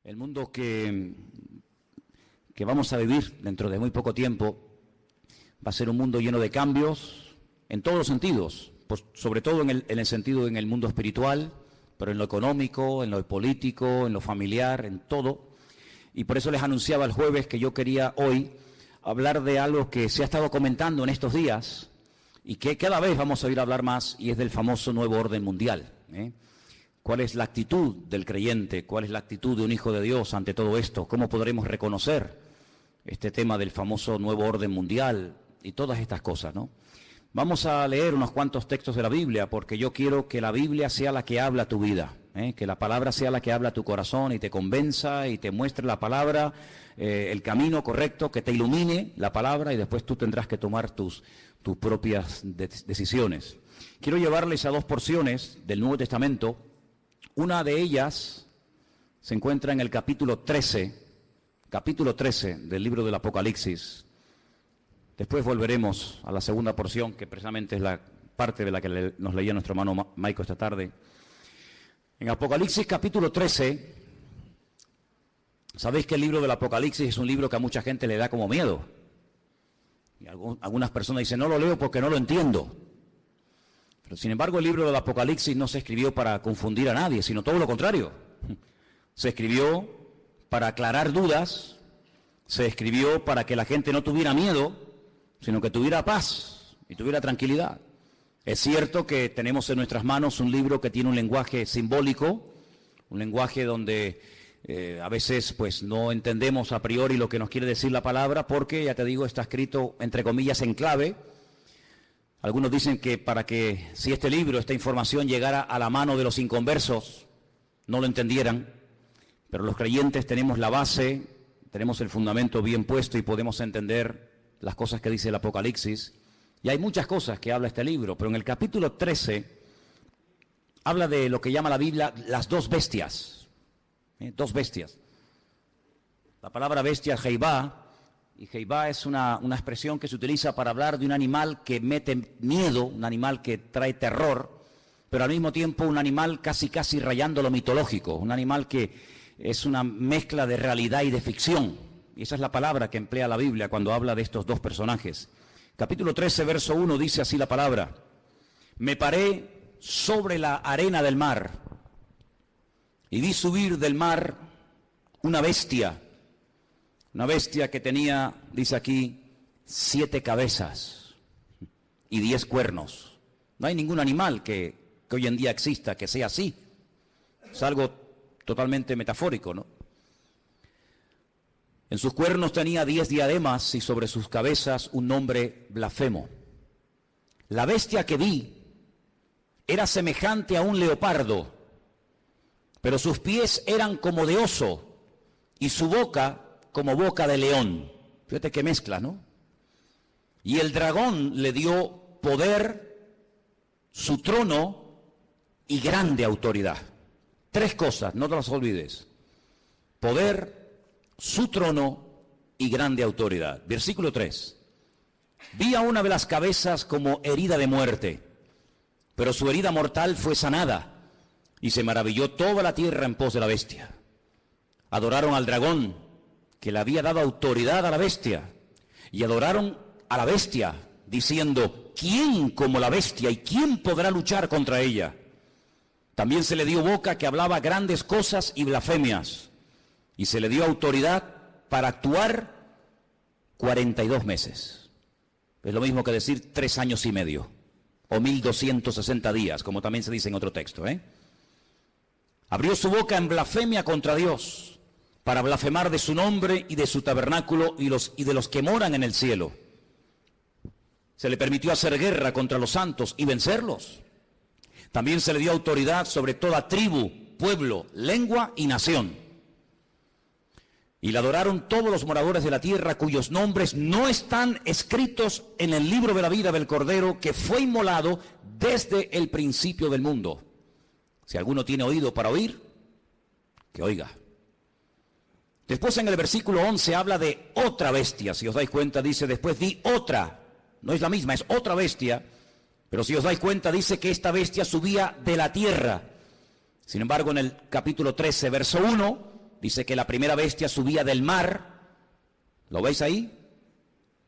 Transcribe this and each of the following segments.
El mundo que vamos a vivir dentro de muy poco tiempo va a ser un mundo lleno de cambios en todos los sentidos, pues sobre todo en el sentido en el mundo espiritual, pero en lo económico, en lo político, en lo familiar, en todo. Y por eso les anunciaba el jueves que yo quería hoy hablar de algo que se ha estado comentando en estos días y que cada vez vamos a oír hablar más, y es del famoso nuevo orden mundial, ¿eh? ¿Cuál es la actitud del creyente? ¿Cuál es la actitud de un hijo de Dios ante todo esto? ¿Cómo podremos reconocer este tema del famoso nuevo orden mundial y todas estas cosas, ¿no? Vamos a leer unos cuantos textos de la Biblia, porque yo quiero que la Biblia sea la que habla tu vida, ¿eh? Que la palabra sea la que habla tu corazón y te convenza y te muestre la palabra, el camino correcto, que te ilumine la palabra, y después tú tendrás que tomar tus propias decisiones. Quiero llevarles a dos porciones del Nuevo Testamento. Una de ellas se encuentra en el capítulo 13 del libro del Apocalipsis. Después volveremos a la segunda porción, que precisamente es la parte de la que nos leía nuestro hermano Maico esta tarde. En Apocalipsis capítulo 13, sabéis que el libro del Apocalipsis es un libro que a mucha gente le da como miedo. Y algunas personas dicen, no lo leo porque no lo entiendo. Pero sin embargo el libro del Apocalipsis no se escribió para confundir a nadie, sino todo lo contrario. Se escribió para aclarar dudas, se escribió para que la gente no tuviera miedo, sino que tuviera paz y tuviera tranquilidad. Es cierto que tenemos en nuestras manos un libro que tiene un lenguaje simbólico, un lenguaje donde a veces pues no entendemos a priori lo que nos quiere decir la palabra, porque, ya te digo, está escrito entre comillas en clave. Algunos dicen que para que, si este libro, esta información llegara a la mano de los inconversos, no lo entendieran, pero los creyentes tenemos la base, tenemos el fundamento bien puesto y podemos entender las cosas que dice el Apocalipsis. Y hay muchas cosas que habla este libro, pero en el capítulo 13 habla de lo que llama la Biblia las dos bestias. Dos bestias. La palabra bestia es Jehová, y Jehová es una expresión que se utiliza para hablar de un animal que mete miedo, un animal que trae terror, pero al mismo tiempo un animal casi rayando lo mitológico, un animal que es una mezcla de realidad y de ficción. Y esa es la palabra que emplea la Biblia cuando habla de estos dos personajes. Capítulo 13, verso 1, dice así la palabra: me paré sobre la arena del mar y vi subir del mar una bestia que tenía, dice aquí, 7 cabezas y 10 cuernos. No hay ningún animal que hoy en día exista que sea así. Es algo totalmente metafórico, ¿no? En sus cuernos tenía 10 diademas y sobre sus cabezas un nombre blasfemo. La bestia que vi era semejante a un leopardo, pero sus pies eran como de oso y su boca como boca de león. Fíjate qué mezcla, ¿no? Y el dragón le dio poder, su trono y grande autoridad. 3 cosas, no te las olvides: poder, su trono y grande autoridad. Versículo 3. Vi a una de las cabezas como herida de muerte, pero su herida mortal fue sanada, y se maravilló toda la tierra en pos de la bestia. Adoraron al dragón, que le había dado autoridad a la bestia, y adoraron a la bestia, diciendo: ¿quién como la bestia, y quién podrá luchar contra ella? También se le dio boca que hablaba grandes cosas y blasfemias, y se le dio autoridad para actuar 42 meses. Es lo mismo que decir 3 años y medio, o 1260 días, como también se dice en otro texto, ¿eh? Abrió su boca en blasfemia contra Dios, para blasfemar de su nombre y de su tabernáculo y de los que moran en el cielo. Se le permitió hacer guerra contra los santos y vencerlos. También se le dio autoridad sobre toda tribu, pueblo, lengua y nación. Y le adoraron todos los moradores de la tierra, cuyos nombres no están escritos en el libro de la vida del Cordero, que fue inmolado desde el principio del mundo. Si alguno tiene oído para oír, que oiga. Después en el versículo 11 habla de otra bestia. Si os dais cuenta, dice: después vi otra. No es la misma, es otra bestia. Pero si os dais cuenta, dice que esta bestia subía de la tierra. Sin embargo, en el capítulo 13, verso 1, dice que la primera bestia subía del mar. ¿Lo veis ahí?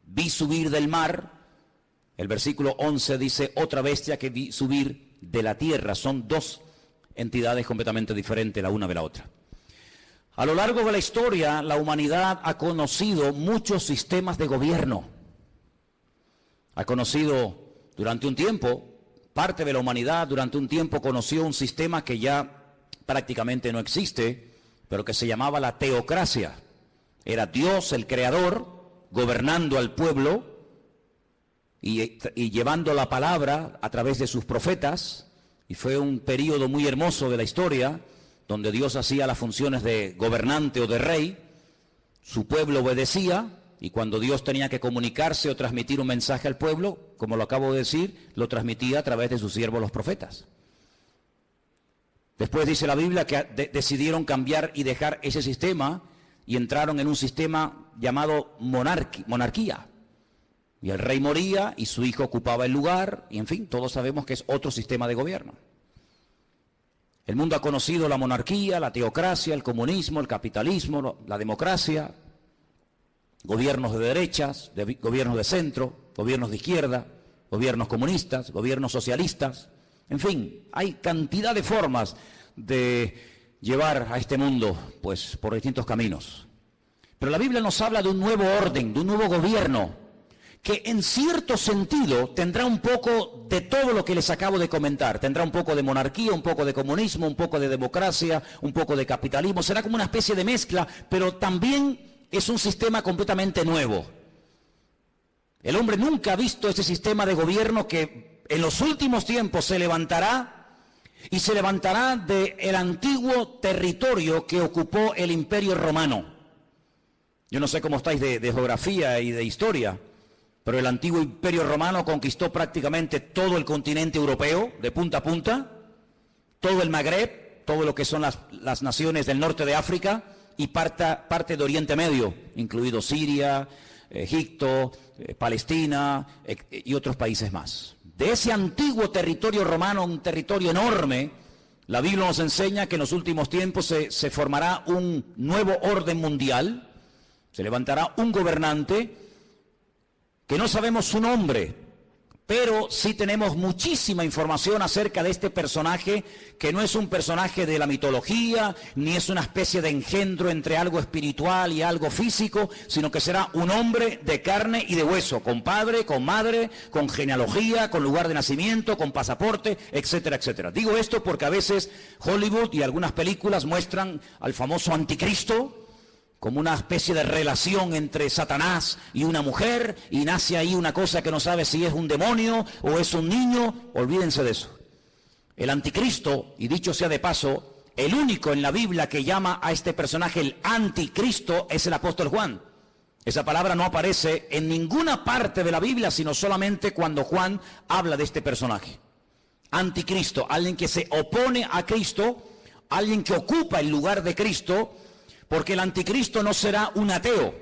Vi subir del mar. El versículo 11 dice otra bestia que vi subir de la tierra. Son dos entidades completamente diferentes la una de la otra. A lo largo de la historia, la humanidad ha conocido muchos sistemas de gobierno. Ha conocido durante un tiempo, parte de la humanidad durante un tiempo conoció un sistema que ya prácticamente no existe, pero que se llamaba la teocracia. Era Dios, el creador, gobernando al pueblo y llevando la palabra a través de sus profetas. Y fue un periodo muy hermoso de la historia, donde Dios hacía las funciones de gobernante o de rey, su pueblo obedecía, y cuando Dios tenía que comunicarse o transmitir un mensaje al pueblo, como lo acabo de decir, lo transmitía a través de sus siervos los profetas. Después dice la Biblia que decidieron cambiar y dejar ese sistema y entraron en un sistema llamado monarquía. Y el rey moría y su hijo ocupaba el lugar, y en fin, todos sabemos que es otro sistema de gobierno. El mundo ha conocido la monarquía, la teocracia, el comunismo, el capitalismo, la democracia, gobiernos de derechas, gobiernos de centro, gobiernos de izquierda, gobiernos comunistas, gobiernos socialistas. En fin, hay cantidad de formas de llevar a este mundo, pues, por distintos caminos. Pero la Biblia nos habla de un nuevo orden, de un nuevo gobierno, que en cierto sentido tendrá un poco de todo lo que les acabo de comentar. Tendrá un poco de monarquía, un poco de comunismo, un poco de democracia, un poco de capitalismo. Será como una especie de mezcla, pero también es un sistema completamente nuevo. El hombre nunca ha visto ese sistema de gobierno que en los últimos tiempos se levantará, y se levantará del antiguo territorio que ocupó el Imperio Romano. Yo no sé cómo estáis de geografía y de historia, pero el antiguo Imperio Romano conquistó prácticamente todo el continente europeo, de punta a punta, todo el Magreb, todo lo que son las naciones del norte de África y parte de Oriente Medio, incluido Siria, Egipto, Palestina y otros países más. De ese antiguo territorio romano, un territorio enorme, la Biblia nos enseña que en los últimos tiempos se formará un nuevo orden mundial, se levantará un gobernante que no sabemos su nombre, pero sí tenemos muchísima información acerca de este personaje, que no es un personaje de la mitología, ni es una especie de engendro entre algo espiritual y algo físico, sino que será un hombre de carne y de hueso, con padre, con madre, con genealogía, con lugar de nacimiento, con pasaporte, etcétera, etcétera. Digo esto porque a veces Hollywood y algunas películas muestran al famoso anticristo como una especie de relación entre Satanás y una mujer, y nace ahí una cosa que no sabe si es un demonio o es un niño. Olvídense de eso. El anticristo, y dicho sea de paso, el único en la Biblia que llama a este personaje el anticristo es el apóstol Juan. Esa palabra no aparece en ninguna parte de la Biblia, sino solamente cuando Juan habla de este personaje. Anticristo, alguien que se opone a Cristo, alguien que ocupa el lugar de Cristo, porque el anticristo no será un ateo.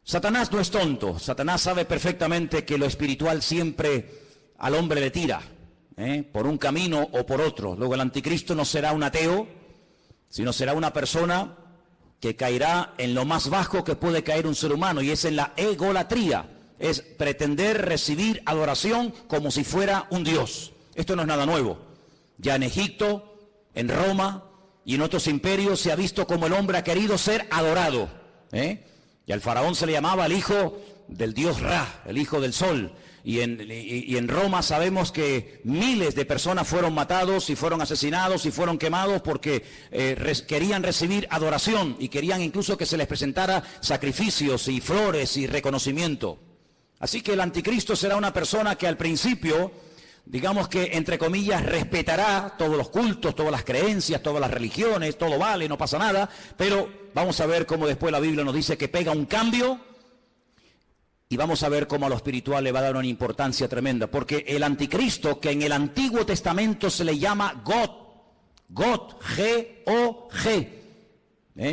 Satanás no es tonto. Satanás sabe perfectamente que lo espiritual siempre al hombre le tira, por un camino o por otro. Luego el anticristo no será un ateo, sino será una persona que caerá en lo más bajo que puede caer un ser humano, y es en la egolatría. Es pretender recibir adoración como si fuera un dios. Esto no es nada nuevo. Ya en Egipto, en Roma y en otros imperios se ha visto como el hombre ha querido ser adorado. Y al faraón se le llamaba el hijo del dios Ra, el hijo del sol. Y en Roma sabemos que miles de personas fueron matados y fueron asesinados y fueron quemados porque querían recibir adoración y querían incluso que se les presentara sacrificios y flores y reconocimiento. Así que el anticristo será una persona que al principio, digamos que, entre comillas, respetará todos los cultos, todas las creencias, todas las religiones, todo vale, no pasa nada, pero vamos a ver cómo después la Biblia nos dice que pega un cambio, y vamos a ver cómo a lo espiritual le va a dar una importancia tremenda, porque el anticristo, que en el Antiguo Testamento se le llama God, G-O-G.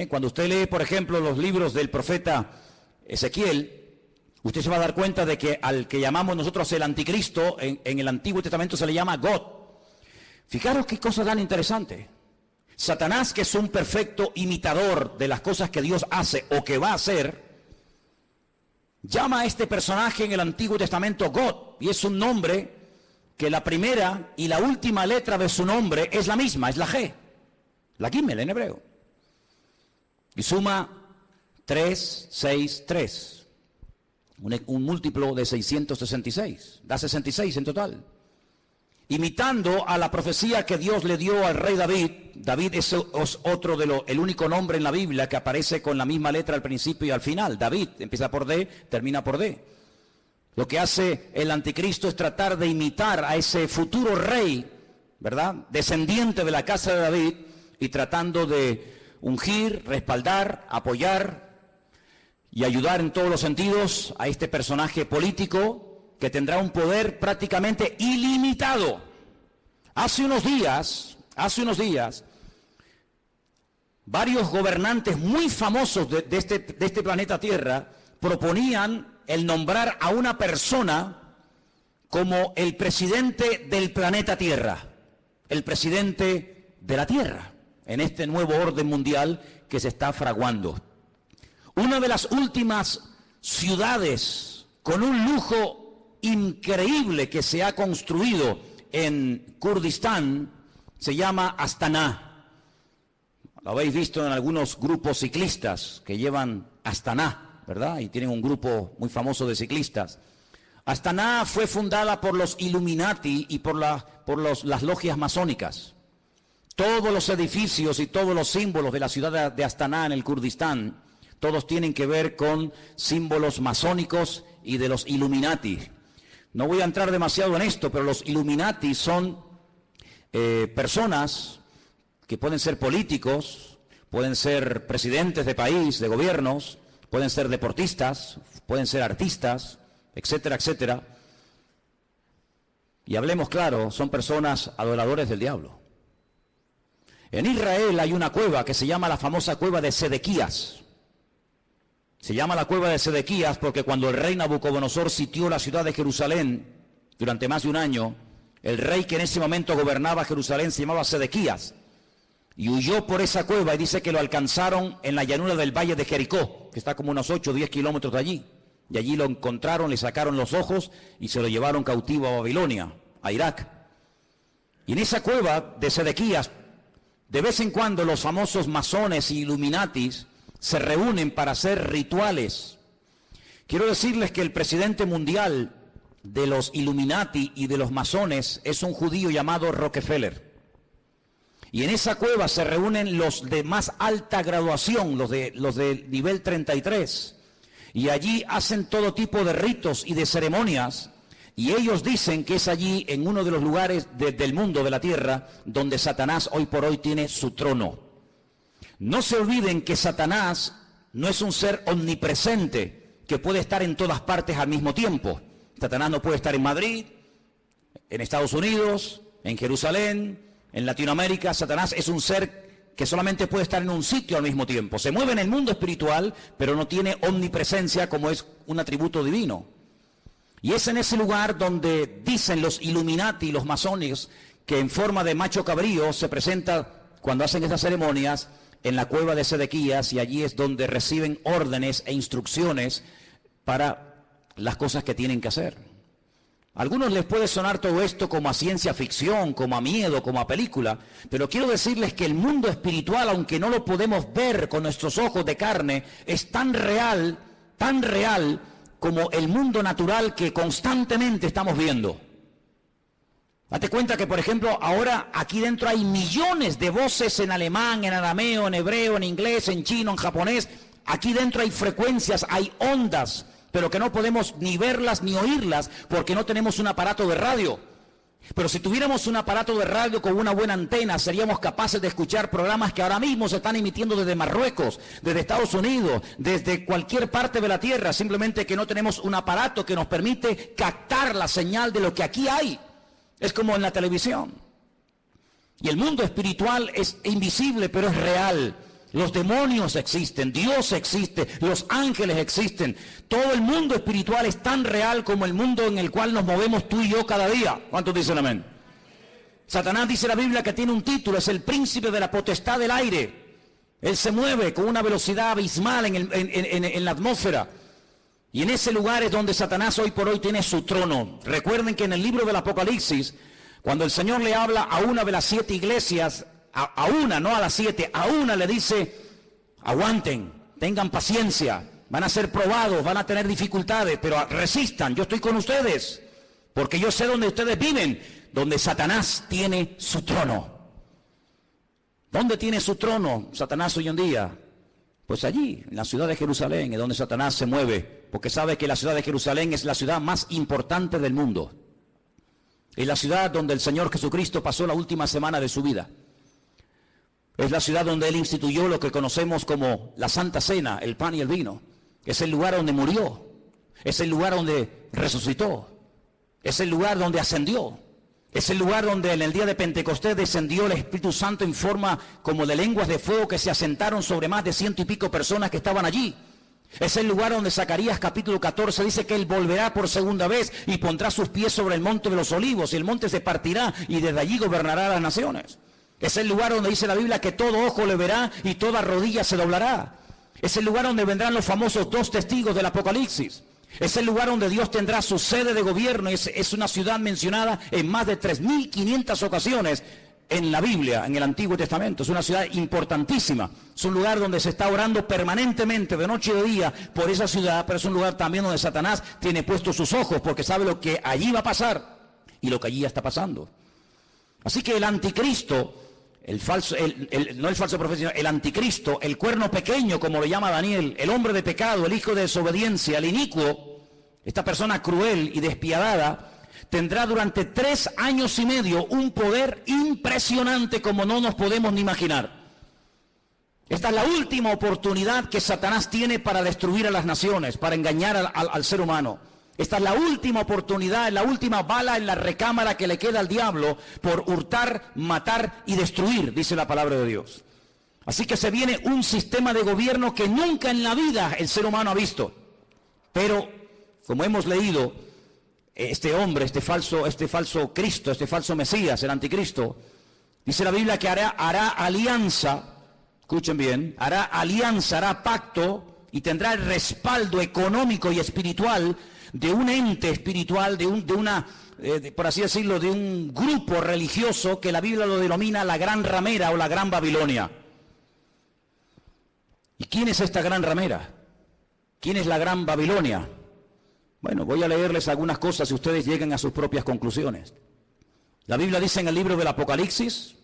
Cuando usted lee, por ejemplo, los libros del profeta Ezequiel, usted se va a dar cuenta de que al que llamamos nosotros el anticristo, en el Antiguo Testamento se le llama God. Fijaros qué cosa tan interesante. Satanás, que es un perfecto imitador de las cosas que Dios hace o que va a hacer, llama a este personaje en el Antiguo Testamento God, y es un nombre que la primera y la última letra de su nombre es la misma, es la G, la Gimel en hebreo. Y suma 3, 6, 3. Un múltiplo de 666. Da 66 en total. Imitando a la profecía que Dios le dio al rey David. David es otro el único nombre en la Biblia que aparece con la misma letra al principio y al final. David empieza por D, termina por D. Lo que hace el anticristo es tratar de imitar a ese futuro rey, ¿verdad?, descendiente de la casa de David, y tratando de ungir, respaldar, apoyar y ayudar en todos los sentidos a este personaje político que tendrá un poder prácticamente ilimitado. Hace unos días, varios gobernantes muy famosos de este planeta Tierra proponían el nombrar a una persona como el presidente del planeta Tierra, el presidente de la Tierra, en este nuevo orden mundial que se está fraguando. Una de las últimas ciudades con un lujo increíble que se ha construido en Kurdistán se llama Astana. Lo habéis visto en algunos grupos ciclistas que llevan Astana, ¿verdad? Y tienen un grupo muy famoso de ciclistas. Astana fue fundada por los Illuminati y por las logias masónicas. Todos los edificios y todos los símbolos de la ciudad de Astana en el Kurdistán, todos tienen que ver con símbolos masónicos y de los Illuminati. No voy a entrar demasiado en esto, pero los Illuminati son personas que pueden ser políticos, pueden ser presidentes de país, de gobiernos, pueden ser deportistas, pueden ser artistas, etcétera, etcétera. Y hablemos claro, son personas adoradores del diablo. En Israel hay una cueva que se llama la famosa cueva de Sedequías. Se llama la cueva de Sedequías porque cuando el rey Nabucodonosor sitió la ciudad de Jerusalén durante más de un año, el rey que en ese momento gobernaba Jerusalén se llamaba Sedequías y huyó por esa cueva, y dice que lo alcanzaron en la llanura del valle de Jericó, que está como unos 8 o 10 kilómetros de allí. Y allí lo encontraron, le sacaron los ojos y se lo llevaron cautivo a Babilonia, a Irak. Y en esa cueva de Sedequías, de vez en cuando los famosos masones y Illuminatis se reúnen para hacer rituales. Quiero decirles que el presidente mundial de los Illuminati y de los masones es un judío llamado Rockefeller. Y en esa cueva se reúnen los de más alta graduación, los de nivel 33. Y allí hacen todo tipo de ritos y de ceremonias. Y ellos dicen que es allí, en uno de los lugares del mundo, de la tierra, donde Satanás hoy por hoy tiene su trono. No se olviden que Satanás no es un ser omnipresente que puede estar en todas partes al mismo tiempo. Satanás no puede estar en Madrid, en Estados Unidos, en Jerusalén, en Latinoamérica. Satanás es un ser que solamente puede estar en un sitio al mismo tiempo. Se mueve en el mundo espiritual, pero no tiene omnipresencia como es un atributo divino. Y es en ese lugar donde dicen los Illuminati, los masones, que en forma de macho cabrío se presenta cuando hacen estas ceremonias en la cueva de Sedequías, y allí es donde reciben órdenes e instrucciones para las cosas que tienen que hacer. A algunos les puede sonar todo esto como a ciencia ficción, como a miedo, como a película, pero quiero decirles que el mundo espiritual, aunque no lo podemos ver con nuestros ojos de carne, es tan real como el mundo natural que constantemente estamos viendo. Date cuenta que, por ejemplo, ahora aquí dentro hay millones de voces en alemán, en arameo, en hebreo, en inglés, en chino, en japonés. Aquí dentro hay frecuencias, hay ondas, pero que no podemos ni verlas ni oírlas porque no tenemos un aparato de radio. Pero si tuviéramos un aparato de radio con una buena antena, seríamos capaces de escuchar programas que ahora mismo se están emitiendo desde Marruecos, desde Estados Unidos, desde cualquier parte de la tierra, simplemente que no tenemos un aparato que nos permite captar la señal de lo que aquí hay. Es como en la televisión. Y el mundo espiritual es invisible, pero es real. Los demonios existen, Dios existe, los ángeles existen. Todo el mundo espiritual es tan real como el mundo en el cual nos movemos tú y yo cada día. ¿Cuántos dicen amén? Satanás, dice la Biblia, que tiene un título, es el príncipe de la potestad del aire. Él se mueve con una velocidad abismal en la atmósfera. Y en ese lugar es donde Satanás hoy por hoy tiene su trono. Recuerden que en el libro del Apocalipsis, cuando el Señor le habla a una de las 7 iglesias, a una, no a las 7, a una le dice: aguanten, tengan paciencia, van a ser probados, van a tener dificultades, pero resistan, yo estoy con ustedes, porque yo sé dónde ustedes viven, donde Satanás tiene su trono. ¿Dónde tiene su trono Satanás hoy en día? Pues allí, en la ciudad de Jerusalén, es donde Satanás se mueve, porque sabe que la ciudad de Jerusalén es la ciudad más importante del mundo. Es la ciudad donde el Señor Jesucristo pasó la última semana de su vida. Es la ciudad donde Él instituyó lo que conocemos como la Santa Cena, el pan y el vino. Es el lugar donde murió. Es el lugar donde resucitó. Es el lugar donde ascendió. Es el lugar donde en el día de Pentecostés descendió el Espíritu Santo en forma como de lenguas de fuego que se asentaron sobre más de 100 y pico personas que estaban allí. Es el lugar donde Zacarías capítulo 14 dice que Él volverá por segunda vez y pondrá sus pies sobre el monte de los olivos, y el monte se partirá y desde allí gobernará a las naciones. Es el lugar donde dice la Biblia que todo ojo le verá y toda rodilla se doblará. Es el lugar donde vendrán los famosos 2 testigos del Apocalipsis. Es el lugar donde Dios tendrá su sede de gobierno. Es una ciudad mencionada en más de 3.500 ocasiones en la Biblia, en el Antiguo Testamento. Es una ciudad importantísima. Es un lugar donde se está orando permanentemente, de noche y de día, por esa ciudad, pero es un lugar también donde Satanás tiene puestos sus ojos, porque sabe lo que allí va a pasar y lo que allí ya está pasando. Así que el anticristo, no el falso profeta, sino el anticristo, el cuerno pequeño, como lo llama Daniel, el hombre de pecado, el hijo de desobediencia, el inicuo, esta persona cruel y despiadada, tendrá durante 3 años y medio un poder impresionante como no nos podemos ni imaginar. Esta es la última oportunidad que Satanás tiene para destruir a las naciones, para engañar al ser humano. Esta es la última oportunidad, la última bala en la recámara que le queda al diablo por hurtar, matar y destruir, dice la palabra de Dios. Así que se viene un sistema de gobierno que nunca en la vida el ser humano ha visto. Pero, como hemos leído, este hombre, este falso Cristo, este falso Mesías, el anticristo, dice la Biblia que hará alianza, escuchen bien, hará pacto y tendrá el respaldo económico y espiritual de un ente espiritual, por así decirlo, de un grupo religioso que la Biblia lo denomina la Gran Ramera o la Gran Babilonia. ¿Y quién es esta Gran Ramera? ¿Quién es la Gran Babilonia? Bueno, voy a leerles algunas cosas y ustedes lleguen a sus propias conclusiones. La Biblia dice en el libro del Apocalipsis,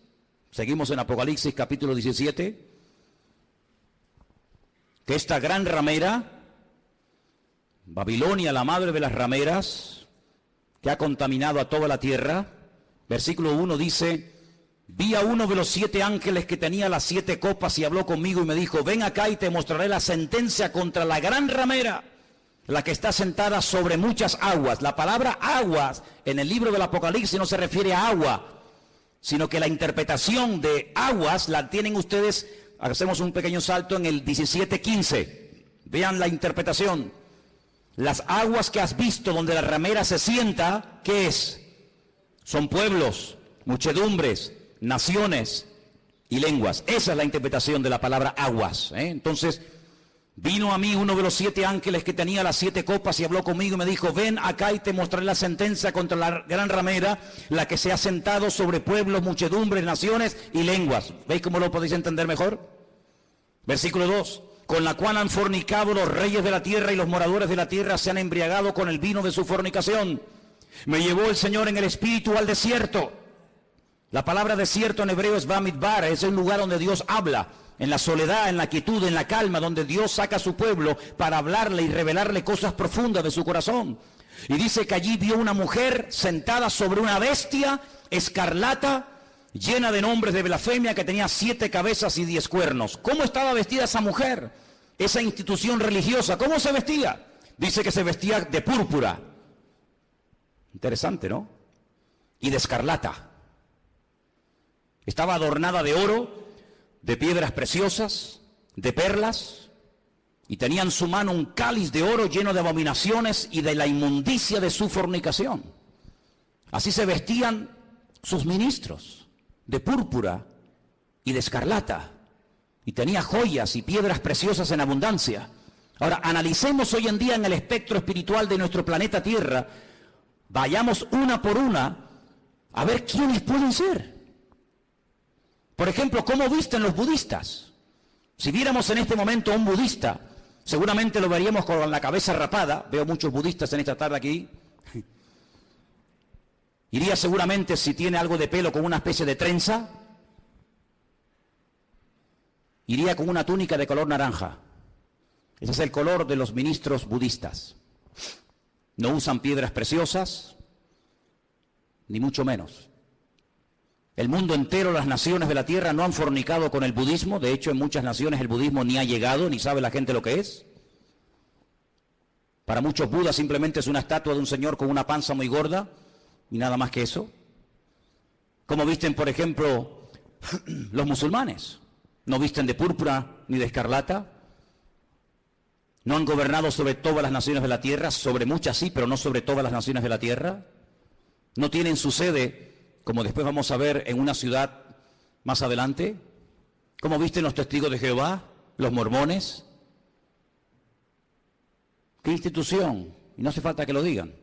seguimos en Apocalipsis capítulo 17, que esta Gran Ramera, Babilonia, la madre de las rameras, que ha contaminado a toda la tierra. Versículo 1 dice: vi a uno de los 7 ángeles que tenía las 7 copas y habló conmigo y me dijo: ven acá y te mostraré la sentencia contra la gran ramera, la que está sentada sobre muchas aguas. La palabra aguas en el libro del Apocalipsis no se refiere a agua, sino que la interpretación de aguas la tienen ustedes. Hacemos un pequeño salto en el 17:15. Vean la interpretación. Las aguas que has visto donde la ramera se sienta, ¿qué es? Son pueblos, muchedumbres, naciones y lenguas. Esa es la interpretación de la palabra aguas. Entonces, vino a mí uno de los 7 ángeles que tenía las 7 copas y habló conmigo y me dijo: ven acá y te mostraré la sentencia contra la gran ramera, la que se ha sentado sobre pueblos, muchedumbres, naciones y lenguas. ¿Veis cómo lo podéis entender mejor? Versículo 2. Con la cual han fornicado los reyes de la tierra y los moradores de la tierra se han embriagado con el vino de su fornicación. Me llevó el Señor en el espíritu al desierto. La palabra desierto en hebreo es Bamidbar, es el lugar donde Dios habla, en la soledad, en la quietud, en la calma, donde Dios saca a su pueblo para hablarle y revelarle cosas profundas de su corazón. Y dice que allí vio una mujer sentada sobre una bestia escarlata, llena de nombres de blasfemia, que tenía 7 cabezas y 10 cuernos. ¿Cómo estaba vestida esa mujer? Esa institución religiosa, ¿cómo se vestía? Dice que se vestía de púrpura. Interesante, ¿no? Y de escarlata. Estaba adornada de oro, de piedras preciosas, de perlas, y tenía en su mano un cáliz de oro lleno de abominaciones y de la inmundicia de su fornicación. Así se vestían sus ministros de púrpura y de escarlata, y tenía joyas y piedras preciosas en abundancia. Ahora, analicemos hoy en día en el espectro espiritual de nuestro planeta Tierra, vayamos una por una a ver quiénes pueden ser. Por ejemplo, ¿cómo visten los budistas? Si viéramos en este momento a un budista, seguramente lo veríamos con la cabeza rapada. Veo muchos budistas en esta tarde aquí. Iría seguramente, si tiene algo de pelo, con una especie de trenza. Iría con una túnica de color naranja. Ese es el color de los ministros budistas. No usan piedras preciosas, ni mucho menos. El mundo entero, las naciones de la tierra no han fornicado con el budismo. De hecho, en muchas naciones el budismo ni ha llegado, ni sabe la gente lo que es. Para muchos, Buda simplemente es una estatua de un señor con una panza muy gorda y nada más que eso. ¿Cómo visten, por ejemplo, los musulmanes? No visten de púrpura ni de escarlata. No han gobernado sobre todas las naciones de la tierra, sobre muchas sí, pero no sobre todas las naciones de la tierra. No tienen su sede, como después vamos a ver, en una ciudad más adelante. ¿Cómo visten los testigos de Jehová, los mormones? ¿Qué institución? Y no hace falta que lo digan.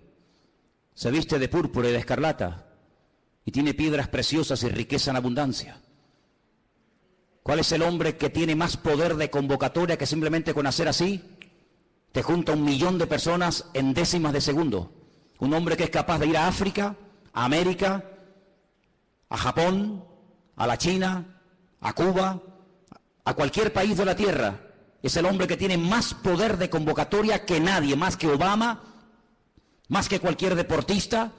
Se viste de púrpura y de escarlata y tiene piedras preciosas y riqueza en abundancia. ¿Cuál es el hombre que tiene más poder de convocatoria que simplemente con hacer así te junta 1 millón de personas en décimas de segundo? Un hombre que es capaz de ir a África, a América, a Japón, a la China, a Cuba, a cualquier país de la tierra. Es el hombre que tiene más poder de convocatoria que nadie, más que Obama, más que cualquier deportista.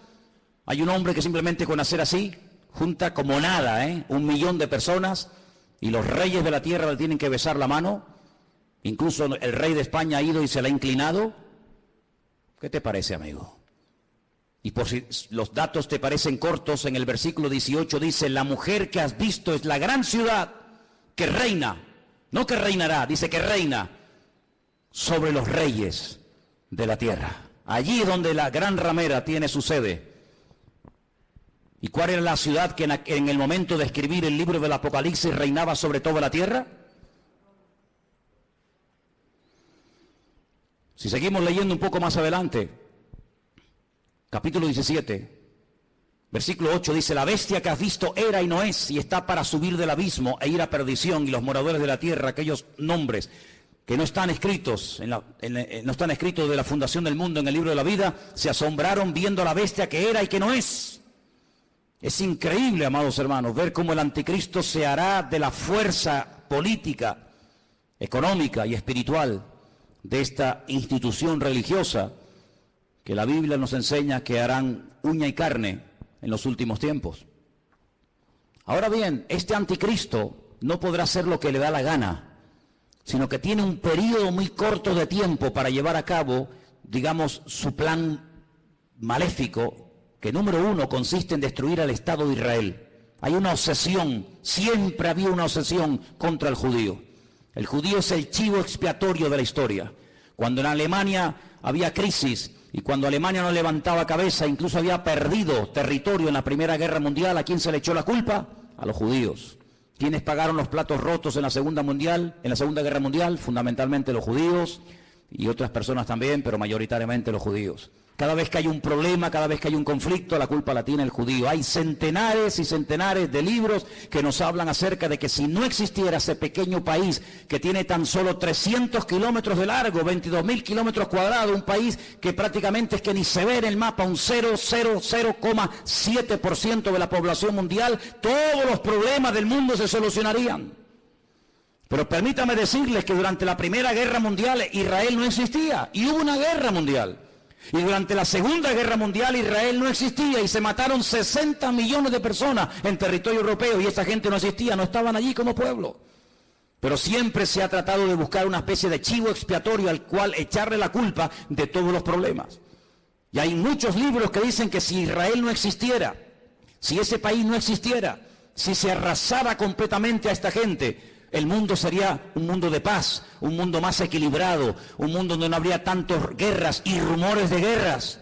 Hay un hombre que simplemente con hacer así junta como nada, 1 millón de personas, y los reyes de la tierra le tienen que besar la mano. Incluso el rey de España ha ido y se le ha inclinado. ¿Qué te parece, amigo? Y por si los datos te parecen cortos, en el versículo 18 dice: la mujer que has visto es la gran ciudad que reina, no que reinará, dice que reina sobre los reyes de la tierra. Allí donde la gran ramera tiene su sede. ¿Y cuál era la ciudad que en el momento de escribir el libro del Apocalipsis reinaba sobre toda la tierra? Si seguimos leyendo un poco más adelante, capítulo 17, versículo 8 dice: la bestia que has visto era y no es, y está para subir del abismo e ir a perdición, y los moradores de la tierra, aquellos nombres que no están escritos, no están escritos de la fundación del mundo en el libro de la vida, se asombraron viendo a la bestia que era y que no es. Es increíble, amados hermanos, ver cómo el anticristo se hará de la fuerza política, económica y espiritual de esta institución religiosa que la Biblia nos enseña que harán uña y carne en los últimos tiempos. Ahora bien, este anticristo no podrá hacer lo que le da la gana, sino que tiene un periodo muy corto de tiempo para llevar a cabo, digamos, su plan maléfico, que número 1 consiste en destruir al Estado de Israel. Hay una obsesión, siempre había una obsesión contra el judío. El judío es el chivo expiatorio de la historia. Cuando en Alemania había crisis y cuando Alemania no levantaba cabeza, incluso había perdido territorio en la Primera Guerra Mundial, ¿a quién se le echó la culpa? A los judíos. ¿Quiénes pagaron los platos rotos en la Segunda Guerra Mundial? Fundamentalmente los judíos y otras personas también, pero mayoritariamente los judíos. Cada vez que hay un problema, cada vez que hay un conflicto, la culpa la tiene el judío. Hay centenares y centenares de libros que nos hablan acerca de que si no existiera ese pequeño país que tiene tan solo 300 kilómetros de largo, 22.000 kilómetros cuadrados, un país que prácticamente es que ni se ve en el mapa, un 0,7% de la población mundial, todos los problemas del mundo se solucionarían. Pero permítame decirles que durante la Primera Guerra Mundial Israel no existía y hubo una guerra mundial. Y durante la Segunda Guerra Mundial Israel no existía y se mataron 60 millones de personas en territorio europeo y esa gente no existía, no estaban allí como pueblo. Pero siempre se ha tratado de buscar una especie de chivo expiatorio al cual echarle la culpa de todos los problemas. Y hay muchos libros que dicen que si Israel no existiera, si ese país no existiera, si se arrasara completamente a esta gente, el mundo sería un mundo de paz, un mundo más equilibrado, un mundo donde no habría tantas guerras y rumores de guerras.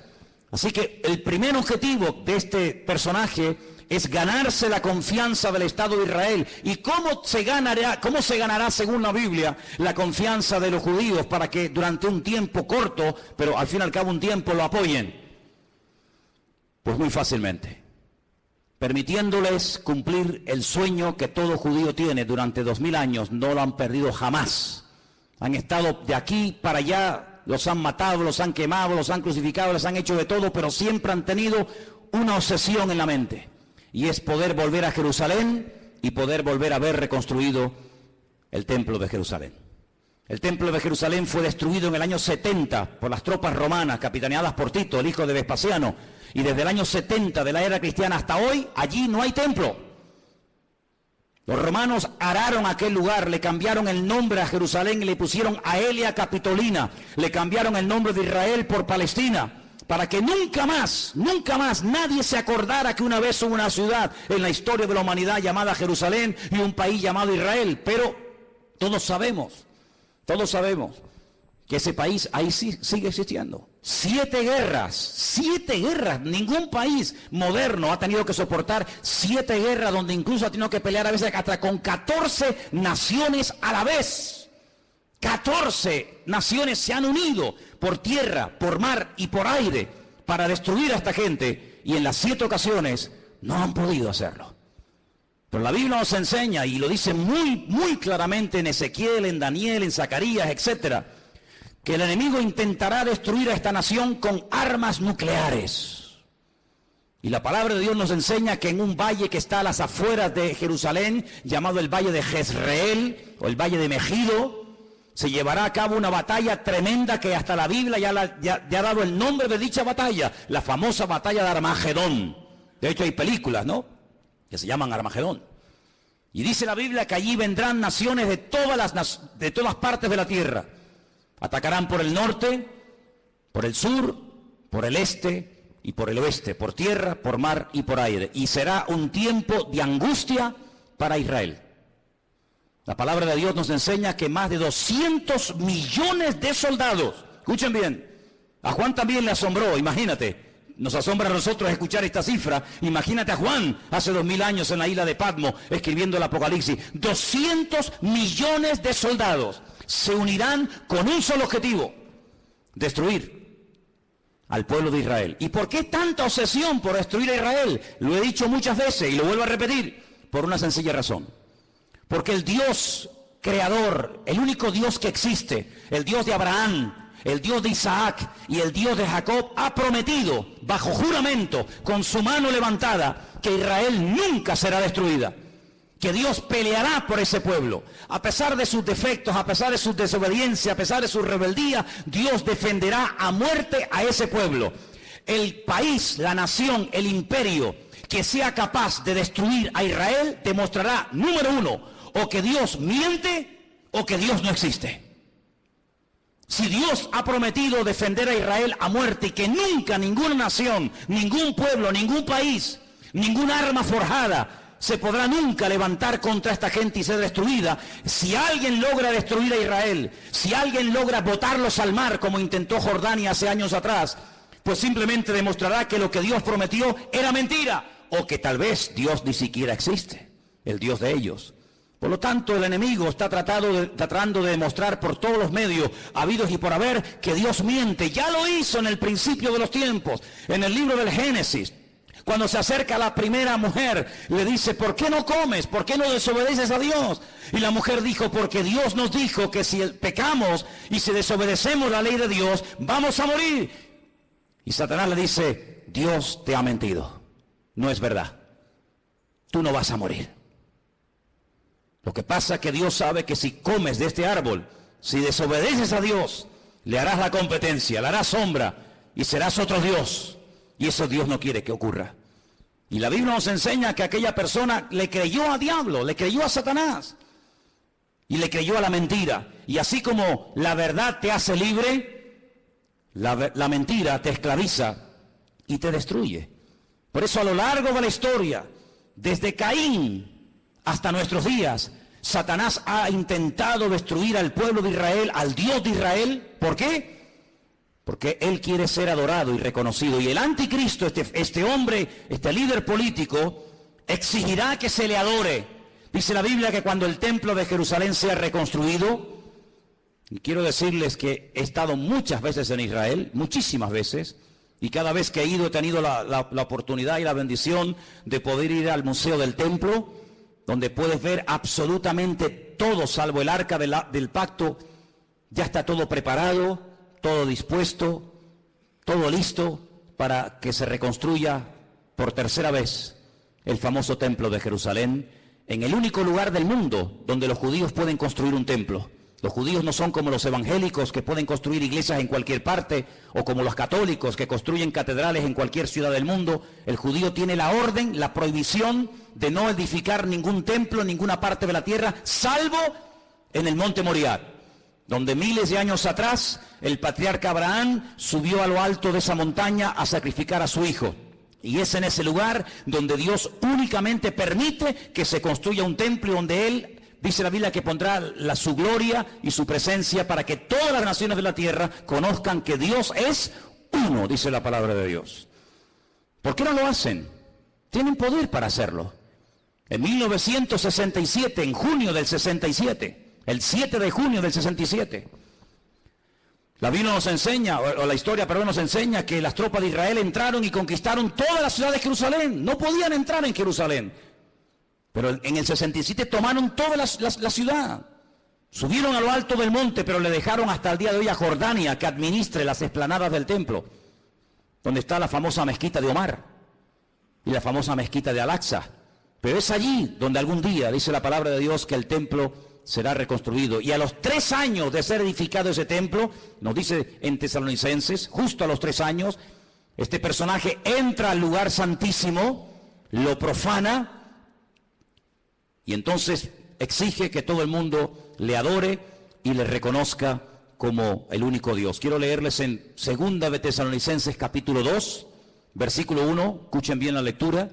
Así que el primer objetivo de este personaje es ganarse la confianza del Estado de Israel. ¿Y cómo se ganará, según la Biblia, la confianza de los judíos para que durante un tiempo corto, pero al fin y al cabo un tiempo, lo apoyen? Pues muy fácilmente, permitiéndoles cumplir el sueño que todo judío tiene durante 2000 años. No lo han perdido jamás. Han estado de aquí para allá, los han matado, los han quemado, los han crucificado, les han hecho de todo, pero siempre han tenido una obsesión en la mente, y es poder volver a Jerusalén y poder volver a ver reconstruido el templo de Jerusalén. El templo de Jerusalén fue destruido en el año 70 por las tropas romanas, capitaneadas por Tito, el hijo de Vespasiano, y desde el año 70 de la era cristiana hasta hoy, allí no hay templo. Los romanos araron aquel lugar, le cambiaron el nombre a Jerusalén y le pusieron Aelia Capitolina, le cambiaron el nombre de Israel por Palestina, para que nunca más nadie se acordara que una vez hubo una ciudad en la historia de la humanidad llamada Jerusalén y un país llamado Israel. Pero todos sabemos que ese país ahí sí sigue existiendo. 7 guerras, ningún país moderno ha tenido que soportar 7 guerras, donde incluso ha tenido que pelear a veces hasta con 14 naciones a la vez. 14 naciones se han unido por tierra, por mar y por aire para destruir a esta gente, y en las 7 ocasiones no han podido hacerlo. Pero la Biblia nos enseña, y lo dice muy claramente en Ezequiel, en Daniel, en Zacarías, etcétera, que el enemigo intentará destruir a esta nación con armas nucleares. Y la palabra de Dios nos enseña que en un valle que está a las afueras de Jerusalén, llamado el Valle de Jezreel, o el Valle de Megido, se llevará a cabo una batalla tremenda que hasta la Biblia ya ha dado el nombre de dicha batalla, la famosa batalla de Armagedón. De hecho hay películas, ¿no?, que se llaman Armagedón. Y dice la Biblia que allí vendrán naciones de todas partes de la tierra. Atacarán por el norte, por el sur, por el este y por el oeste, por tierra, por mar y por aire. Y será un tiempo de angustia para Israel. La palabra de Dios nos enseña que más de 200 millones de soldados, escuchen bien, a Juan también le asombró, imagínate, nos asombra a nosotros escuchar esta cifra, imagínate a Juan hace 2000 años en la isla de Patmos escribiendo el Apocalipsis. 200 millones de soldados se unirán con un solo objetivo: destruir al pueblo de Israel. ¿Y por qué tanta obsesión por destruir a Israel? Lo he dicho muchas veces y lo vuelvo a repetir, por una sencilla razón. Porque el Dios creador, el único Dios que existe, el Dios de Abraham, el Dios de Isaac y el Dios de Jacob, ha prometido bajo juramento, con su mano levantada, que Israel nunca será destruida, que Dios peleará por ese pueblo. A pesar de sus defectos, a pesar de su desobediencia, a pesar de su rebeldía, Dios defenderá a muerte a ese pueblo. El país, la nación, el imperio que sea capaz de destruir a Israel demostrará, número uno, o que Dios miente o que Dios no existe. Si Dios ha prometido defender a Israel a muerte y que nunca ninguna nación, ningún pueblo, ningún país, ningún arma forjada se podrá nunca levantar contra esta gente y ser destruida, si alguien logra destruir a Israel, si alguien logra botarlos al mar como intentó Jordania hace años atrás, pues simplemente demostrará que lo que Dios prometió era mentira, o que tal vez Dios ni siquiera existe, el Dios de ellos. Por lo tanto, el enemigo está tratando de demostrar por todos los medios habidos y por haber que Dios miente. Ya lo hizo en el principio de los tiempos, en el libro del Génesis. Cuando se acerca a la primera mujer, le dice: ¿por qué no comes? ¿Por qué no desobedeces a Dios? Y la mujer dijo: porque Dios nos dijo que si pecamos y si desobedecemos la ley de Dios, vamos a morir. Y Satanás le dice: Dios te ha mentido, no es verdad, tú no vas a morir. Lo que pasa es que Dios sabe que si comes de este árbol, si desobedeces a Dios, le harás la competencia, le harás sombra y serás otro Dios. Y eso Dios no quiere que ocurra. Y la Biblia nos enseña que aquella persona le creyó a diablo, le creyó a Satanás y le creyó a la mentira. Y así como la verdad te hace libre, la mentira te esclaviza y te destruye. Por eso a lo largo de la historia, desde Caín hasta nuestros días, Satanás ha intentado destruir al pueblo de Israel, al Dios de Israel. ¿Por qué? porque él quiere ser adorado y reconocido. Y el anticristo, este hombre, este líder político, exigirá que se le adore. Dice la Biblia que cuando el templo de Jerusalén sea reconstruido, y quiero decirles que he estado muchas veces en Israel, muchísimas veces, y cada vez que he ido he tenido la oportunidad y la bendición de poder ir al Museo del Templo, donde puedes ver absolutamente todo, salvo el arca del pacto. Ya está todo preparado, todo dispuesto, todo listo para que se reconstruya por tercera vez el famoso templo de Jerusalén, en el único lugar del mundo donde los judíos pueden construir un templo. Los judíos no son como los evangélicos que pueden construir iglesias en cualquier parte, o como los católicos que construyen catedrales en cualquier ciudad del mundo. El judío tiene la orden, la prohibición de no edificar ningún templo en ninguna parte de la tierra, salvo en el monte Moriah, donde miles de años atrás el patriarca Abraham subió a lo alto de esa montaña a sacrificar a su hijo. Y es en ese lugar donde Dios únicamente permite que se construya un templo, donde Él, dice la Biblia, que pondrá su gloria y su presencia para que todas las naciones de la tierra conozcan que Dios es uno, dice la palabra de Dios. ¿Por qué no lo hacen? Tienen poder para hacerlo. En 1967, en junio del 67, el 7 de junio del 67, la Biblia nos enseña, o la historia, perdón, nos enseña que las tropas de Israel entraron y conquistaron toda la ciudad de Jerusalén. No podían entrar en Jerusalén, pero en el 67 tomaron toda la ciudad. Subieron a lo alto del monte, pero le dejaron hasta el día de hoy a Jordania que administre las explanadas del templo, donde está la famosa mezquita de Omar y la famosa mezquita de Al-Aqsa. Pero es allí donde algún día, dice la palabra de Dios, que el templo será reconstruido. Y a los 3 años de ser edificado ese templo, nos dice en Tesalonicenses, justo a los 3 años, este personaje entra al lugar santísimo, lo profana, y entonces exige que todo el mundo le adore y le reconozca como el único Dios. Quiero leerles en 2 de Tesalonicenses capítulo 2, versículo 1, escuchen bien la lectura.